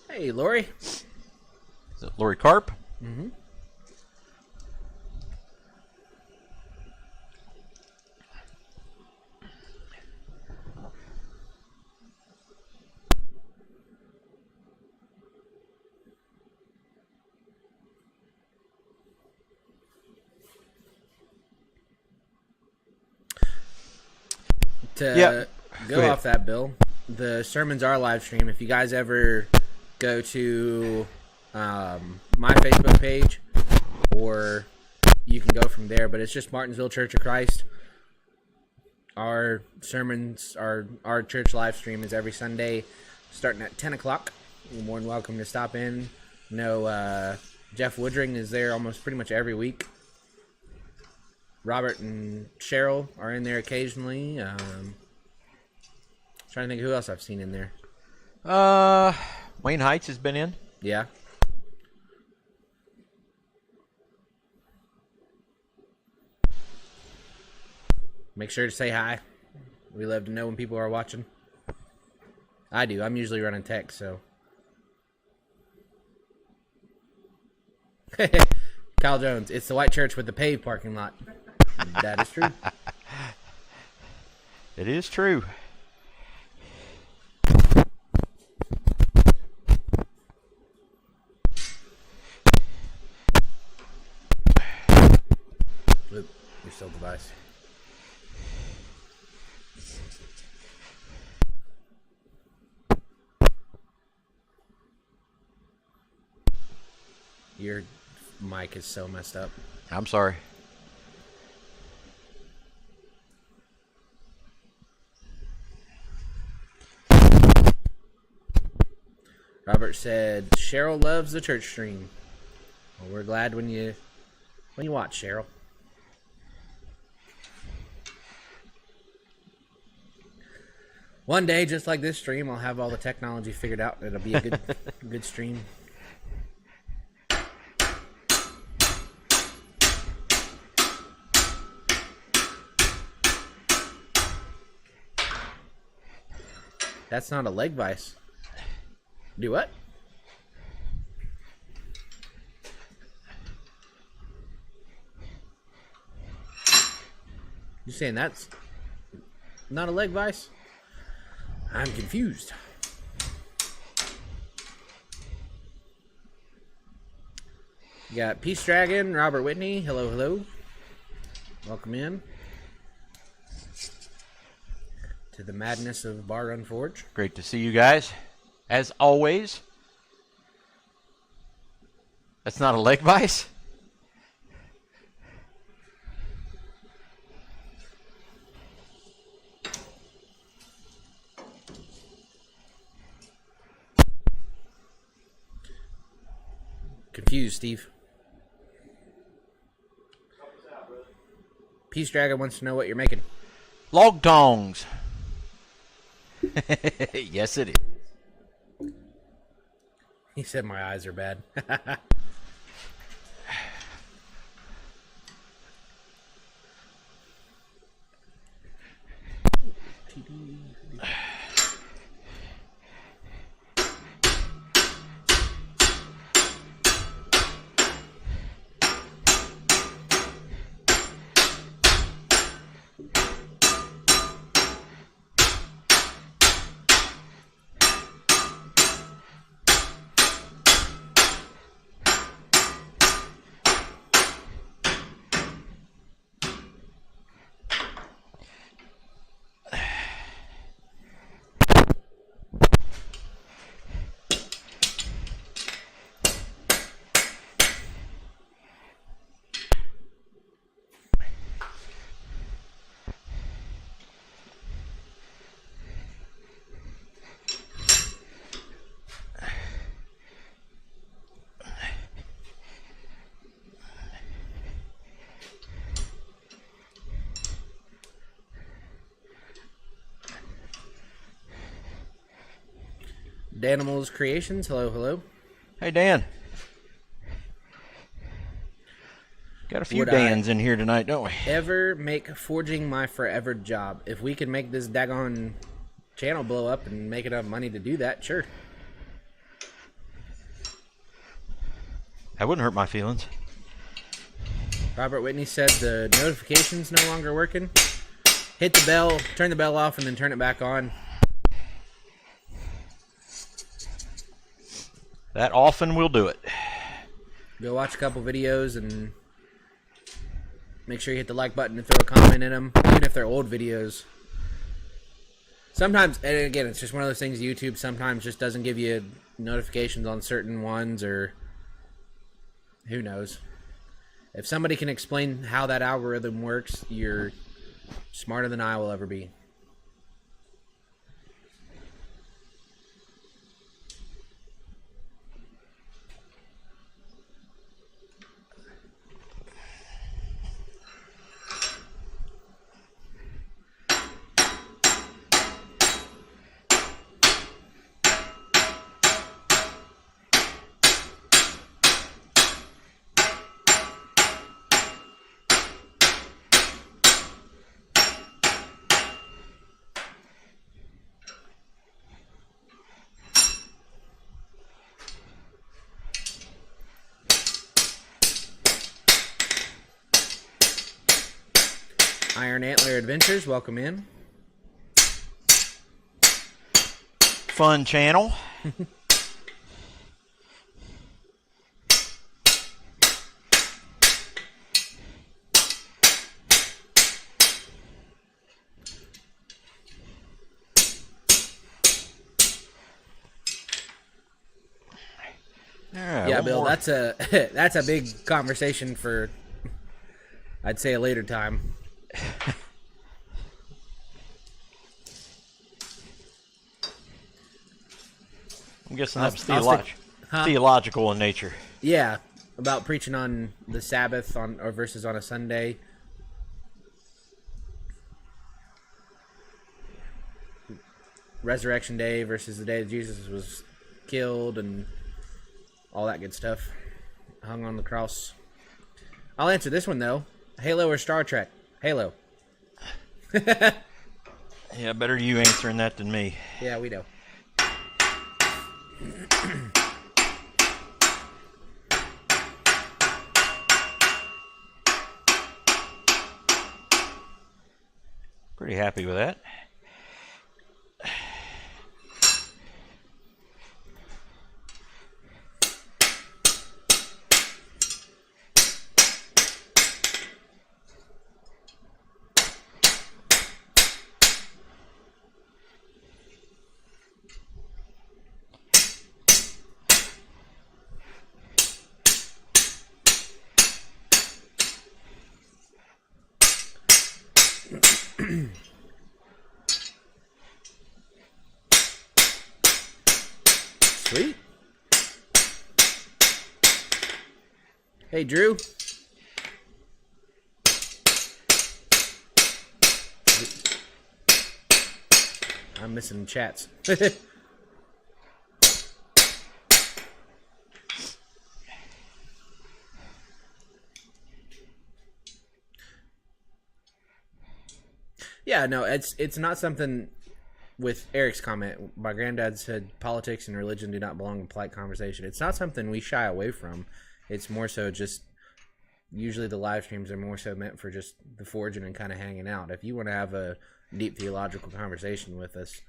Hey, Lori. Is it Lori Carp? Mm-hmm. To go ahead. off that, Bill, the sermons are live stream. If you guys ever go to my Facebook page, or you can go from there, but it's just Martinsville Church of Christ. Our sermons, our church live stream is every Sunday starting at 10 o'clock. You're more than welcome to stop in. No, Jeff Woodring is there almost pretty much every week. Robert and Cheryl are in there occasionally. Trying to think who else I've seen in there. Wayne Heights has been in. Yeah. Make sure to say hi. We love to know when people are watching. I do. I'm usually running text, so. Kyle Jones, it's the white church with the paved parking lot. That is true. It is true. Luke, your still device. Your mic is so messed up. I'm sorry. Robert said Cheryl loves the church stream. Well, we're glad when you watch, Cheryl. One day, just like this stream, I'll have all the technology figured out. It'll be a good good stream. That's not a leg vise. Do what? You saying that's not a leg vise? I'm confused. You got Peace Dragon, Robert Whitney. Hello, hello. Welcome in to the madness of Bar Run Forge. Great to see you guys, as always. That's not a leg vise? Confused, Steve. Peace Dragon wants to know what you're making. Log Tongs. Yes, it is. He said my eyes are bad. Danimals Creations, hello, hello. Hey, Dan. Got a few Would Dans in here tonight, don't we? Ever make forging my forever job? If we can make this daggone channel blow up and make enough money to do that, sure. That wouldn't hurt my feelings. Robert Whitney said the notification's no longer working. Hit the bell, turn the bell off, and then turn it back on. That often will do it. Go watch a couple videos and make sure you hit the like button and throw a comment in them, even if they're old videos. Sometimes, and again, it's just one of those things YouTube sometimes just doesn't give you notifications on certain ones, or who knows. If somebody can explain how that algorithm works, you're smarter than I will ever be. Iron Antler Adventures, welcome in. Fun channel. Yeah, Bill, that's a that's a big conversation for, I'd say, a later time. I'm guessing that's theological in nature. Yeah, about preaching on the Sabbath or versus on a Sunday. Resurrection Day versus the day that Jesus was killed and all that good stuff. Hung on the cross. I'll answer this one, though. Halo or Star Trek? Halo. Yeah, better you answering that than me. Yeah, we know. Pretty happy with that. Sweet. Hey, Drew. I'm missing chats. Yeah, no, it's not something. With Eric's comment, my granddad said politics and religion do not belong in polite conversation. It's not something we shy away from. It's more so just usually the live streams are more so meant for just the forging and kind of hanging out. If you want to have a deep theological conversation with us,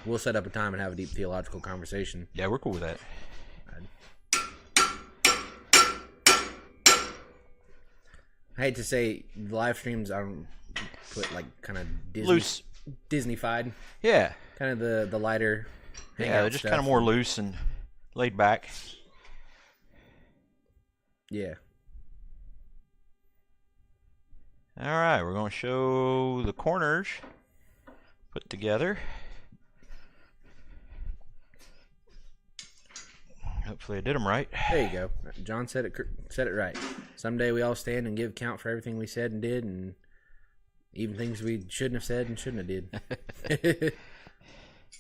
we'll set up a time and have a deep theological conversation. Yeah, we're cool with that. I hate to say the live streams are put like kind of Loose. Disney-fied. Yeah. Kind of the lighter hangout Yeah, they're just stuff. kind of more loose and laid back. Yeah. All right, we're going to show the corners put together. Hopefully I did them right. There you go. John said it right. Someday we all stand and give count for everything we said and did, and even things we shouldn't have said and shouldn't have did.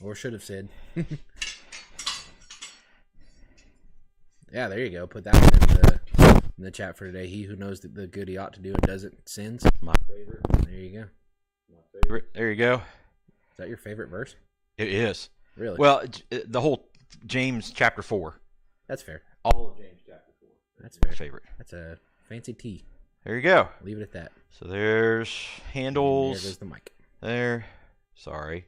Or should have said. Yeah, there you go. Put that one in the chat for today. He who knows the good he ought to do and doesn't sins. My favorite. There you go. My favorite. There you go. Is that your favorite verse? It is. Really? Well, the whole James chapter 4. That's fair. All of James chapter 4. That's My fair. favorite. That's a fancy T. There you go. Leave it at that. So there's handles. There goes the mic. There. Sorry.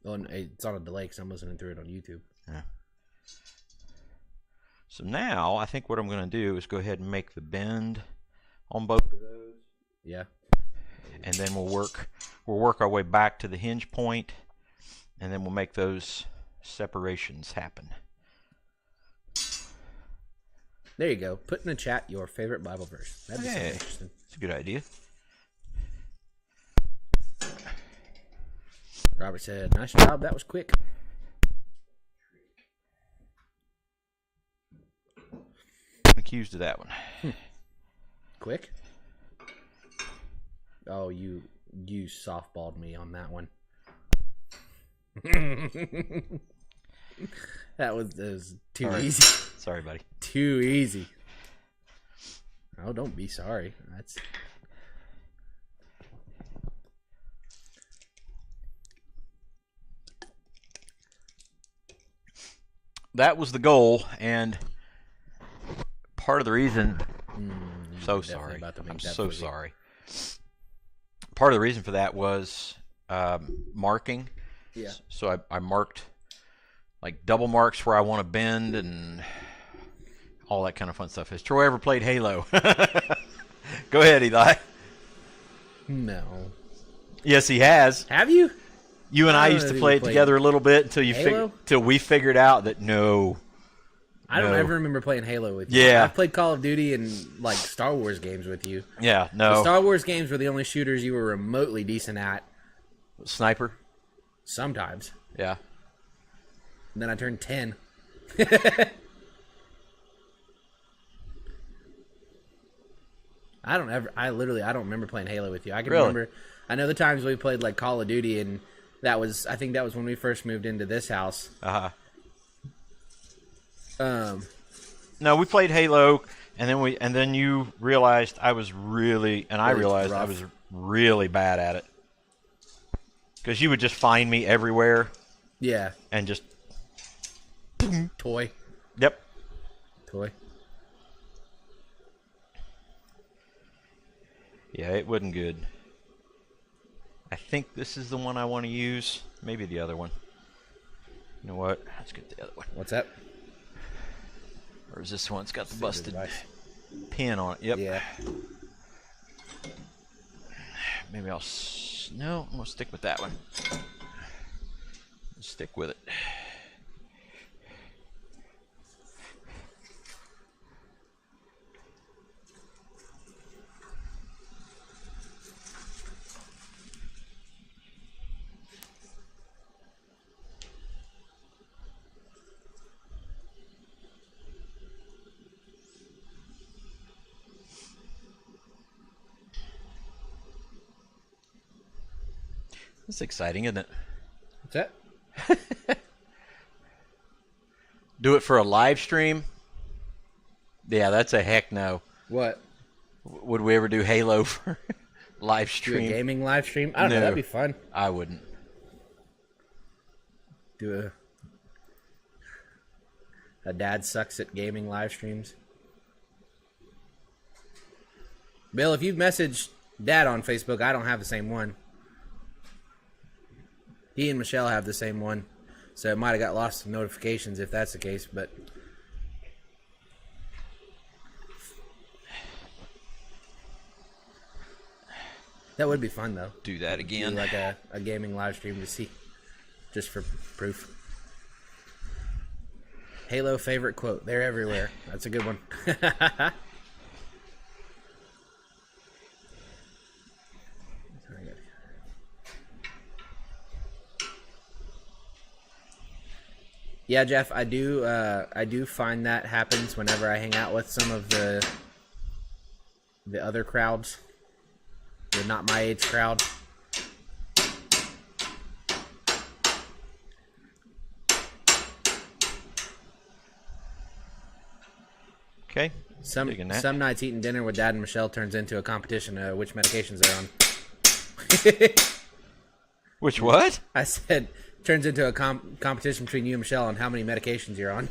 Oh, and it's on a delay because I'm listening through it on YouTube. Yeah. So now I think what I'm going to do is go ahead and make the bend on both of those. Yeah. And then we'll work our way back to the hinge point, and then we'll make those separations happen. There you go. Put in the chat your favorite Bible verse. That'd be something Hey, interesting. it's a good idea. Robert said, "Nice job. That was quick." I'm accused of that one. Quick? Oh, you softballed me on that one. That was too Sorry. easy. Sorry, buddy. Too easy. Oh, don't be sorry. That's That was the goal, and part of the reason. So definitely sorry. about to make I'm that so movie. sorry. Part of the reason for that was marking. Yeah. So I marked like double marks where I want to bend and all that kind of fun stuff. Has Troy ever played Halo? Go ahead, Eli. No. Yes, he has. Have you? You and I don't used know to if play you it played together a little bit until Halo? we figured out that no. I don't No. ever remember playing Halo with you. Yeah. I've played Call of Duty and like Star Wars games with you. Yeah, The no. Star Wars games were the only shooters you were remotely decent at. Sniper. Sometimes. Yeah. And then I turned 10. I don't remember playing Halo with you. I can Really? remember, I know the times we played like Call of Duty, and I think that was when we first moved into this house. No, we played Halo, and then you realized I was really, and I Really realized I rough. was really bad at it. Because you would just find me everywhere Yeah. and just, Toy. yep. Yeah, it wasn't good. I think this is the one I want to use. Maybe the other one. You know what? Let's get the other one. What's that? Or is this one? It's got the Good busted advice. pin on it. Yep. Yeah. Maybe I'll... No, I'm going to stick with that one. Stick with it. That's exciting, isn't it? What's that? Do it for a live stream? Yeah, that's a heck no. What? Would we ever do Halo for live Do stream? a gaming live stream? I don't know. No. That'd be fun. I wouldn't. Do a dad sucks at gaming live streams. Bill, if you've messaged Dad on Facebook, I don't have the same one. He and Michelle have the same one. So it might have got lost in notifications if that's the case, but... That would be fun, though. Do that Do again. like a gaming live stream to see. Just for proof. Halo favorite quote. They're everywhere. That's a good one. Yeah, Jeff, I do find that happens whenever I hang out with some of the other crowds, the not my age crowd. Okay. Some Digging that. nights eating dinner with Dad and Michelle turns into a competition of which medications they're on. Which what? I said turns into a competition between you and Michelle on how many medications you're on.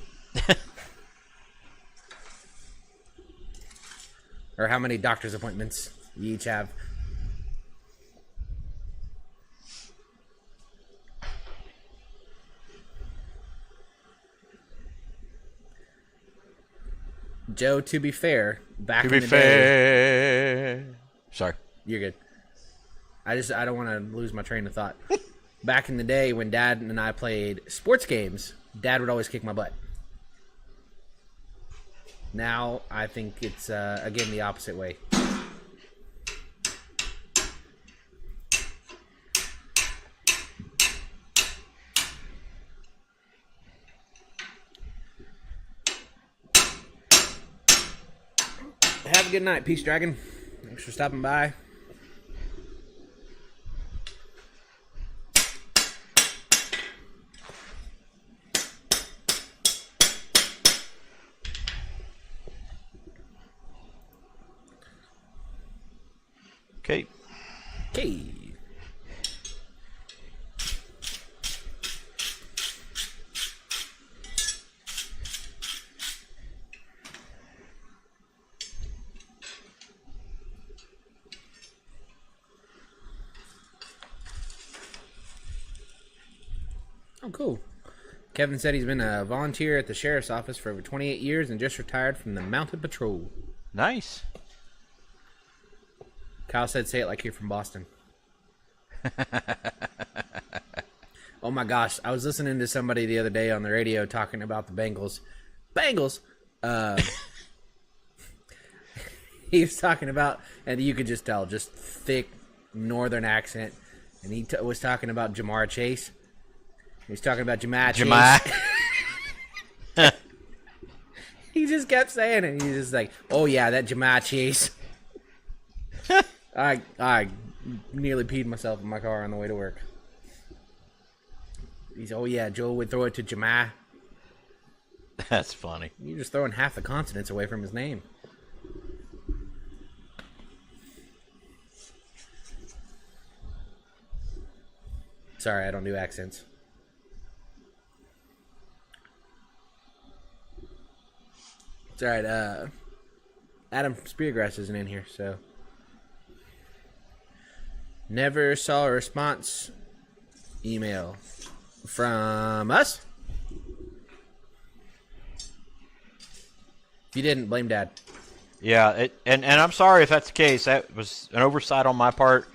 Or how many doctor's appointments you each have. Joe, to be fair, back in the day... Sorry. You're good. I don't want to lose my train of thought. Back in the day when Dad and I played sports games, Dad would always kick my butt. Now, I think it's, again, the opposite way. Have a good night, Peace Dragon. Thanks for stopping by. Okay. Okay. Oh, cool. Kevin said he's been a volunteer at the sheriff's office for over 28 years and just retired from the mounted patrol. Nice. Kyle said, say it like you're from Boston. Oh my gosh. I was listening to somebody the other day on the radio talking about the Bengals. Bengals! He was talking about, and you could just tell, just thick northern accent. And he was talking about Jamar Chase. He was talking about Jamar Chase. He just kept saying it. He's just like, oh yeah, that Jamar Chase. I nearly peed myself in my car on the way to work. He's, oh yeah, Joe would throw it to Jamar. That's funny. You're just throwing half the consonants away from his name. Sorry, I don't do accents. It's alright, Adam Speargrass isn't in here, so... Never saw a response email from us. If you didn't, blame Dad. Yeah, and I'm sorry if that's the case. That was an oversight on my part.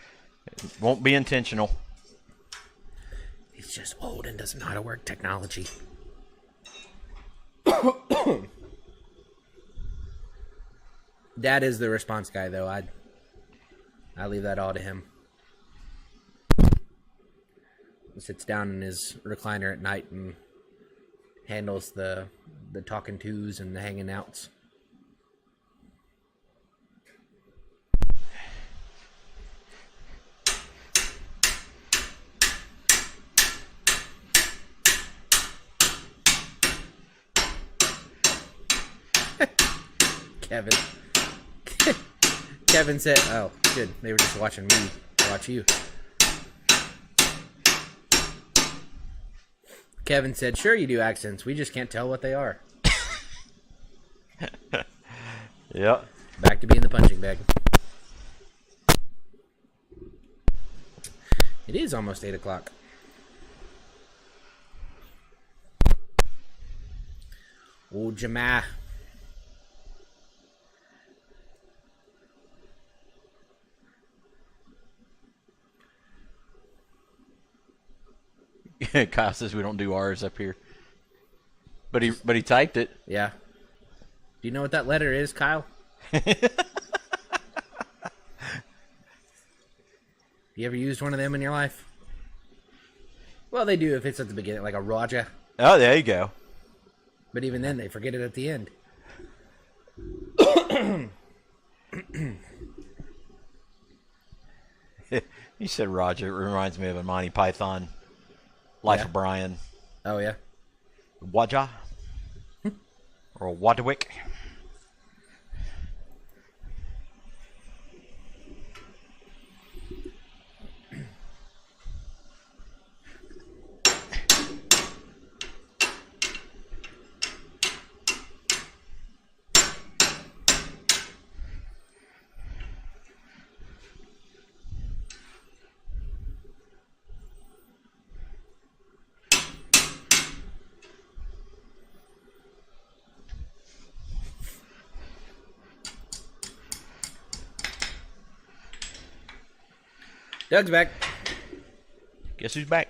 It won't be intentional. He's just old and doesn't know how to work technology. Dad is the response guy, though. I leave that all to him. He sits down in his recliner at night and handles the talking tos and the hanging outs. Kevin. Kevin said, oh, good. They were just watching me watch you. Kevin said, sure you do accents. We just can't tell what they are. Yep. Back to being the punching bag. It is almost 8 o'clock. Oh, Jama. Kyle says we don't do R's up here. But he typed it. Yeah. Do you know what that letter is, Kyle? You ever used one of them in your life? Well, they do if it's at the beginning, like a Raja. Oh, there you go. But even then, they forget it at the end. You said Roger. It reminds me of a Monty Python. Life of Brian. Oh, yeah? Waja. Or Wadwick. Doug's back. Guess who's back?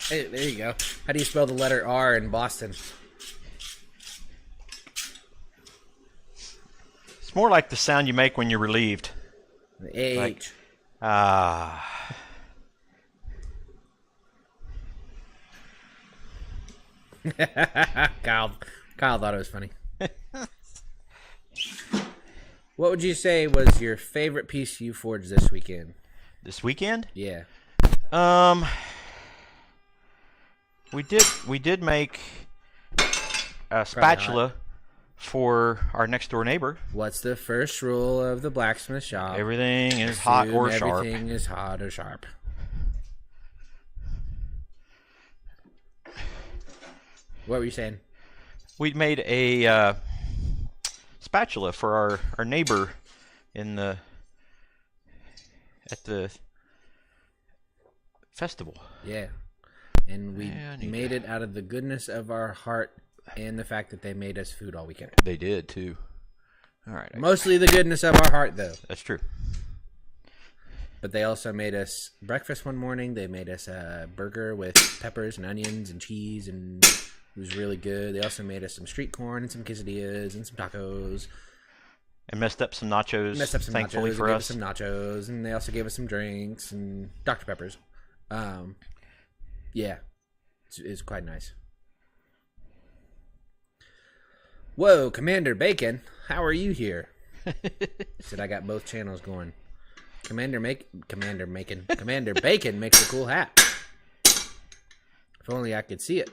Hey, there you go. How do you spell the letter R in Boston? It's more like the sound you make when you're relieved. H. Like, ah. Kyle thought it was funny. What would you say was your favorite piece you forged this weekend? This weekend? Yeah. We did make a spatula for our next door neighbor. What's the first rule of the blacksmith shop? Everything is hot or sharp. Everything is hot or sharp. What were you saying? We made a spatula for our neighbor at the festival. Yeah. And we made it out of the goodness of our heart and the fact that they made us food all weekend. They did, too. All right. Mostly the goodness of our heart, though. That's true. But they also made us breakfast one morning. They made us a burger with peppers and onions and cheese, and it was really good. They also made us some street corn and some quesadillas and some tacos. And messed up some nachos, thankfully for us. Some nachos, and they also gave us some drinks and Dr. Peppers. Yeah, it's quite nice. Whoa, Commander Bacon, how are you here? Said I got both channels going. Commander Bacon makes a cool hat. If only I could see it.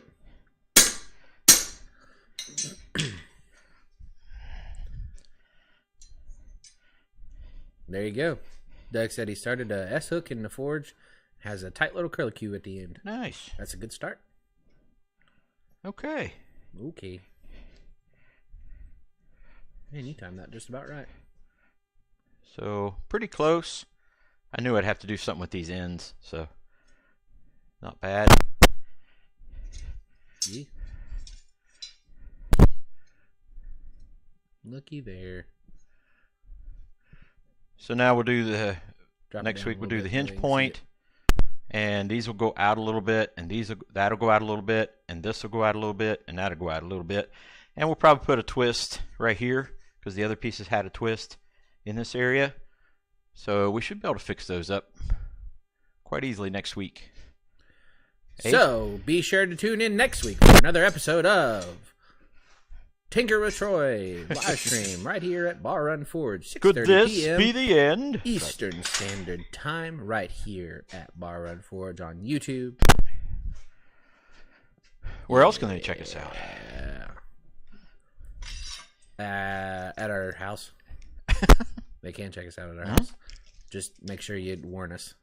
There you go. Doug said he started a S-hook in the forge. Has a tight little curlicue at the end. Nice. That's a good start. Okay. Man, you timed that just about right. So, pretty close. I knew I'd have to do something with these ends, so not bad. Yeah. Looky there. So now we'll do next week we'll do the hinge point. And these will go out a little bit, and that'll go out a little bit, and this will go out a little bit, and that'll go out a little bit. And we'll probably put a twist right here, because the other pieces had a twist in this area. So we should be able to fix those up quite easily next week. So be sure to tune in next week for another episode of Tinker with Troy live stream right here at Bar Run Forge, Could 6:30 this p.m. be the end? Eastern Standard Time, right here at Bar Run Forge on YouTube. Where else can they check us out? At our house. They can check us out at our house. Just make sure you warn us,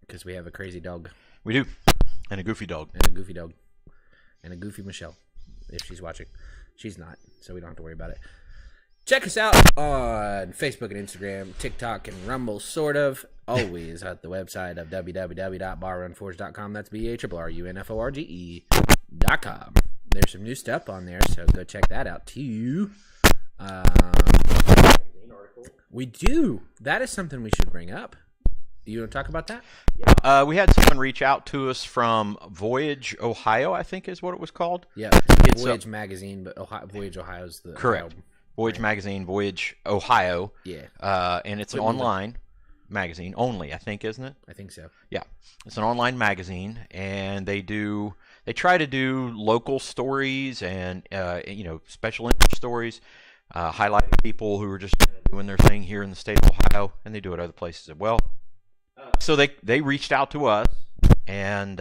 because we have a crazy dog. We do. And a goofy dog. And a goofy dog. And a goofy Michelle, if she's watching. She's not, so we don't have to worry about it. Check us out on Facebook and Instagram, TikTok, and Rumble, sort of. Always at the website of www.barrunforge.com. That's BARRUNFORGE.com. There's some new stuff on there, so go check that out too. We do. That is something we should bring up. You want to talk about that? We had someone reach out to us from Voyage, Ohio, I think is what it was called. Yeah, It's Voyage Magazine, but Voyage Ohio's the correct. Voyage Magazine, Voyage, Ohio. Yeah. And it's an online magazine only, I think, isn't it? I think so. Yeah. It's an online magazine, and they try to do local stories and, special interest stories, highlighting people who are just doing their thing here in the state of Ohio, and they do it other places as well. So they reached out to us and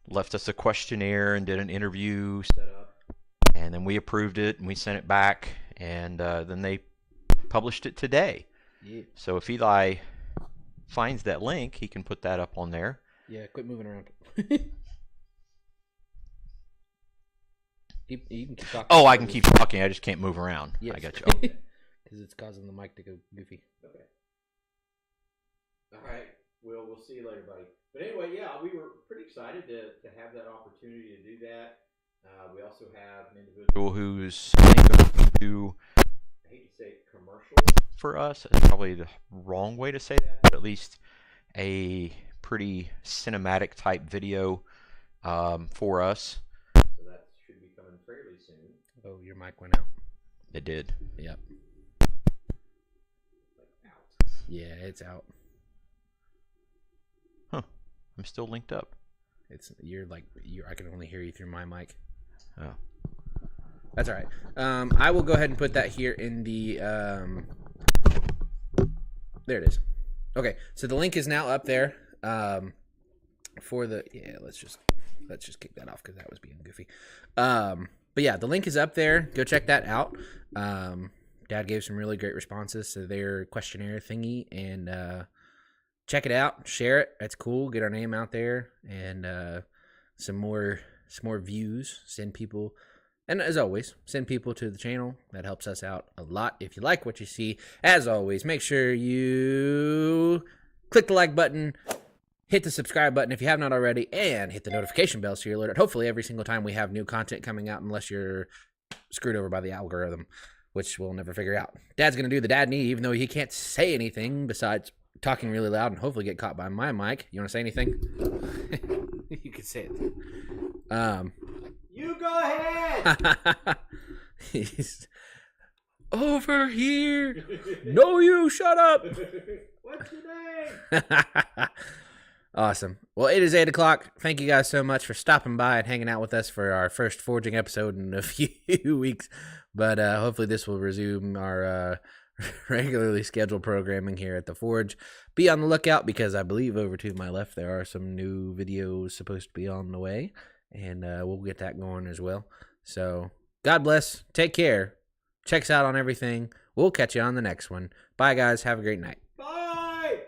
left us a questionnaire and did an interview setup, and then we approved it and we sent it back, and then they published it today. Yeah. So if Eli finds that link, he can put that up on there. Yeah, quit moving around. You can keep talking. Oh, I can keep talking. I just can't move around. Yes. I got you. Because it's causing the mic to go goofy. Okay. All right. We'll see you later, buddy. But anyway, yeah, we were pretty excited to have that opportunity to do that. We also have an individual Who's I think going to do, I hate to say commercial. for us. It's probably the wrong way to say that, but at least a pretty cinematic type video for us. So that should be coming fairly soon. Oh, your mic went out. It did. Yep. Out. Yeah, it's out. I'm still linked up. You're I can only hear you through my mic. Oh. That's all right. I will go ahead and put that here in the there it is. Okay, so the link is now up there for the let's just kick that off because that was being goofy. But yeah, the link is up there. Go check that out. Dad gave some really great responses to their questionnaire thingy, and check it out, share it. That's cool. Get our name out there, and some more views. Send people, and as always, send people to the channel. That helps us out a lot. If you like what you see, as always, make sure you click the like button, hit the subscribe button if you have not already, and hit the notification bell so you're alerted. Hopefully, every single time we have new content coming out, unless you're screwed over by the algorithm, which we'll never figure out. Dad's gonna do the dad knee, even though he can't say anything besides talking really loud and hopefully get caught by my mic. You want to say anything? You can say it. You go ahead. He's over here. No, you shut up. What's your name? Awesome. Well, it is 8 o'clock. Thank you guys so much for stopping by and hanging out with us for our first forging episode in a few weeks. But hopefully this will resume our regularly scheduled programming here at the Forge. Be on the lookout, because I believe over to my left there are some new videos supposed to be on the way, and we'll get that going as well. So God bless. Take care. Check us out on everything. We'll catch you on the next one. Bye, guys. Have a great night. Bye.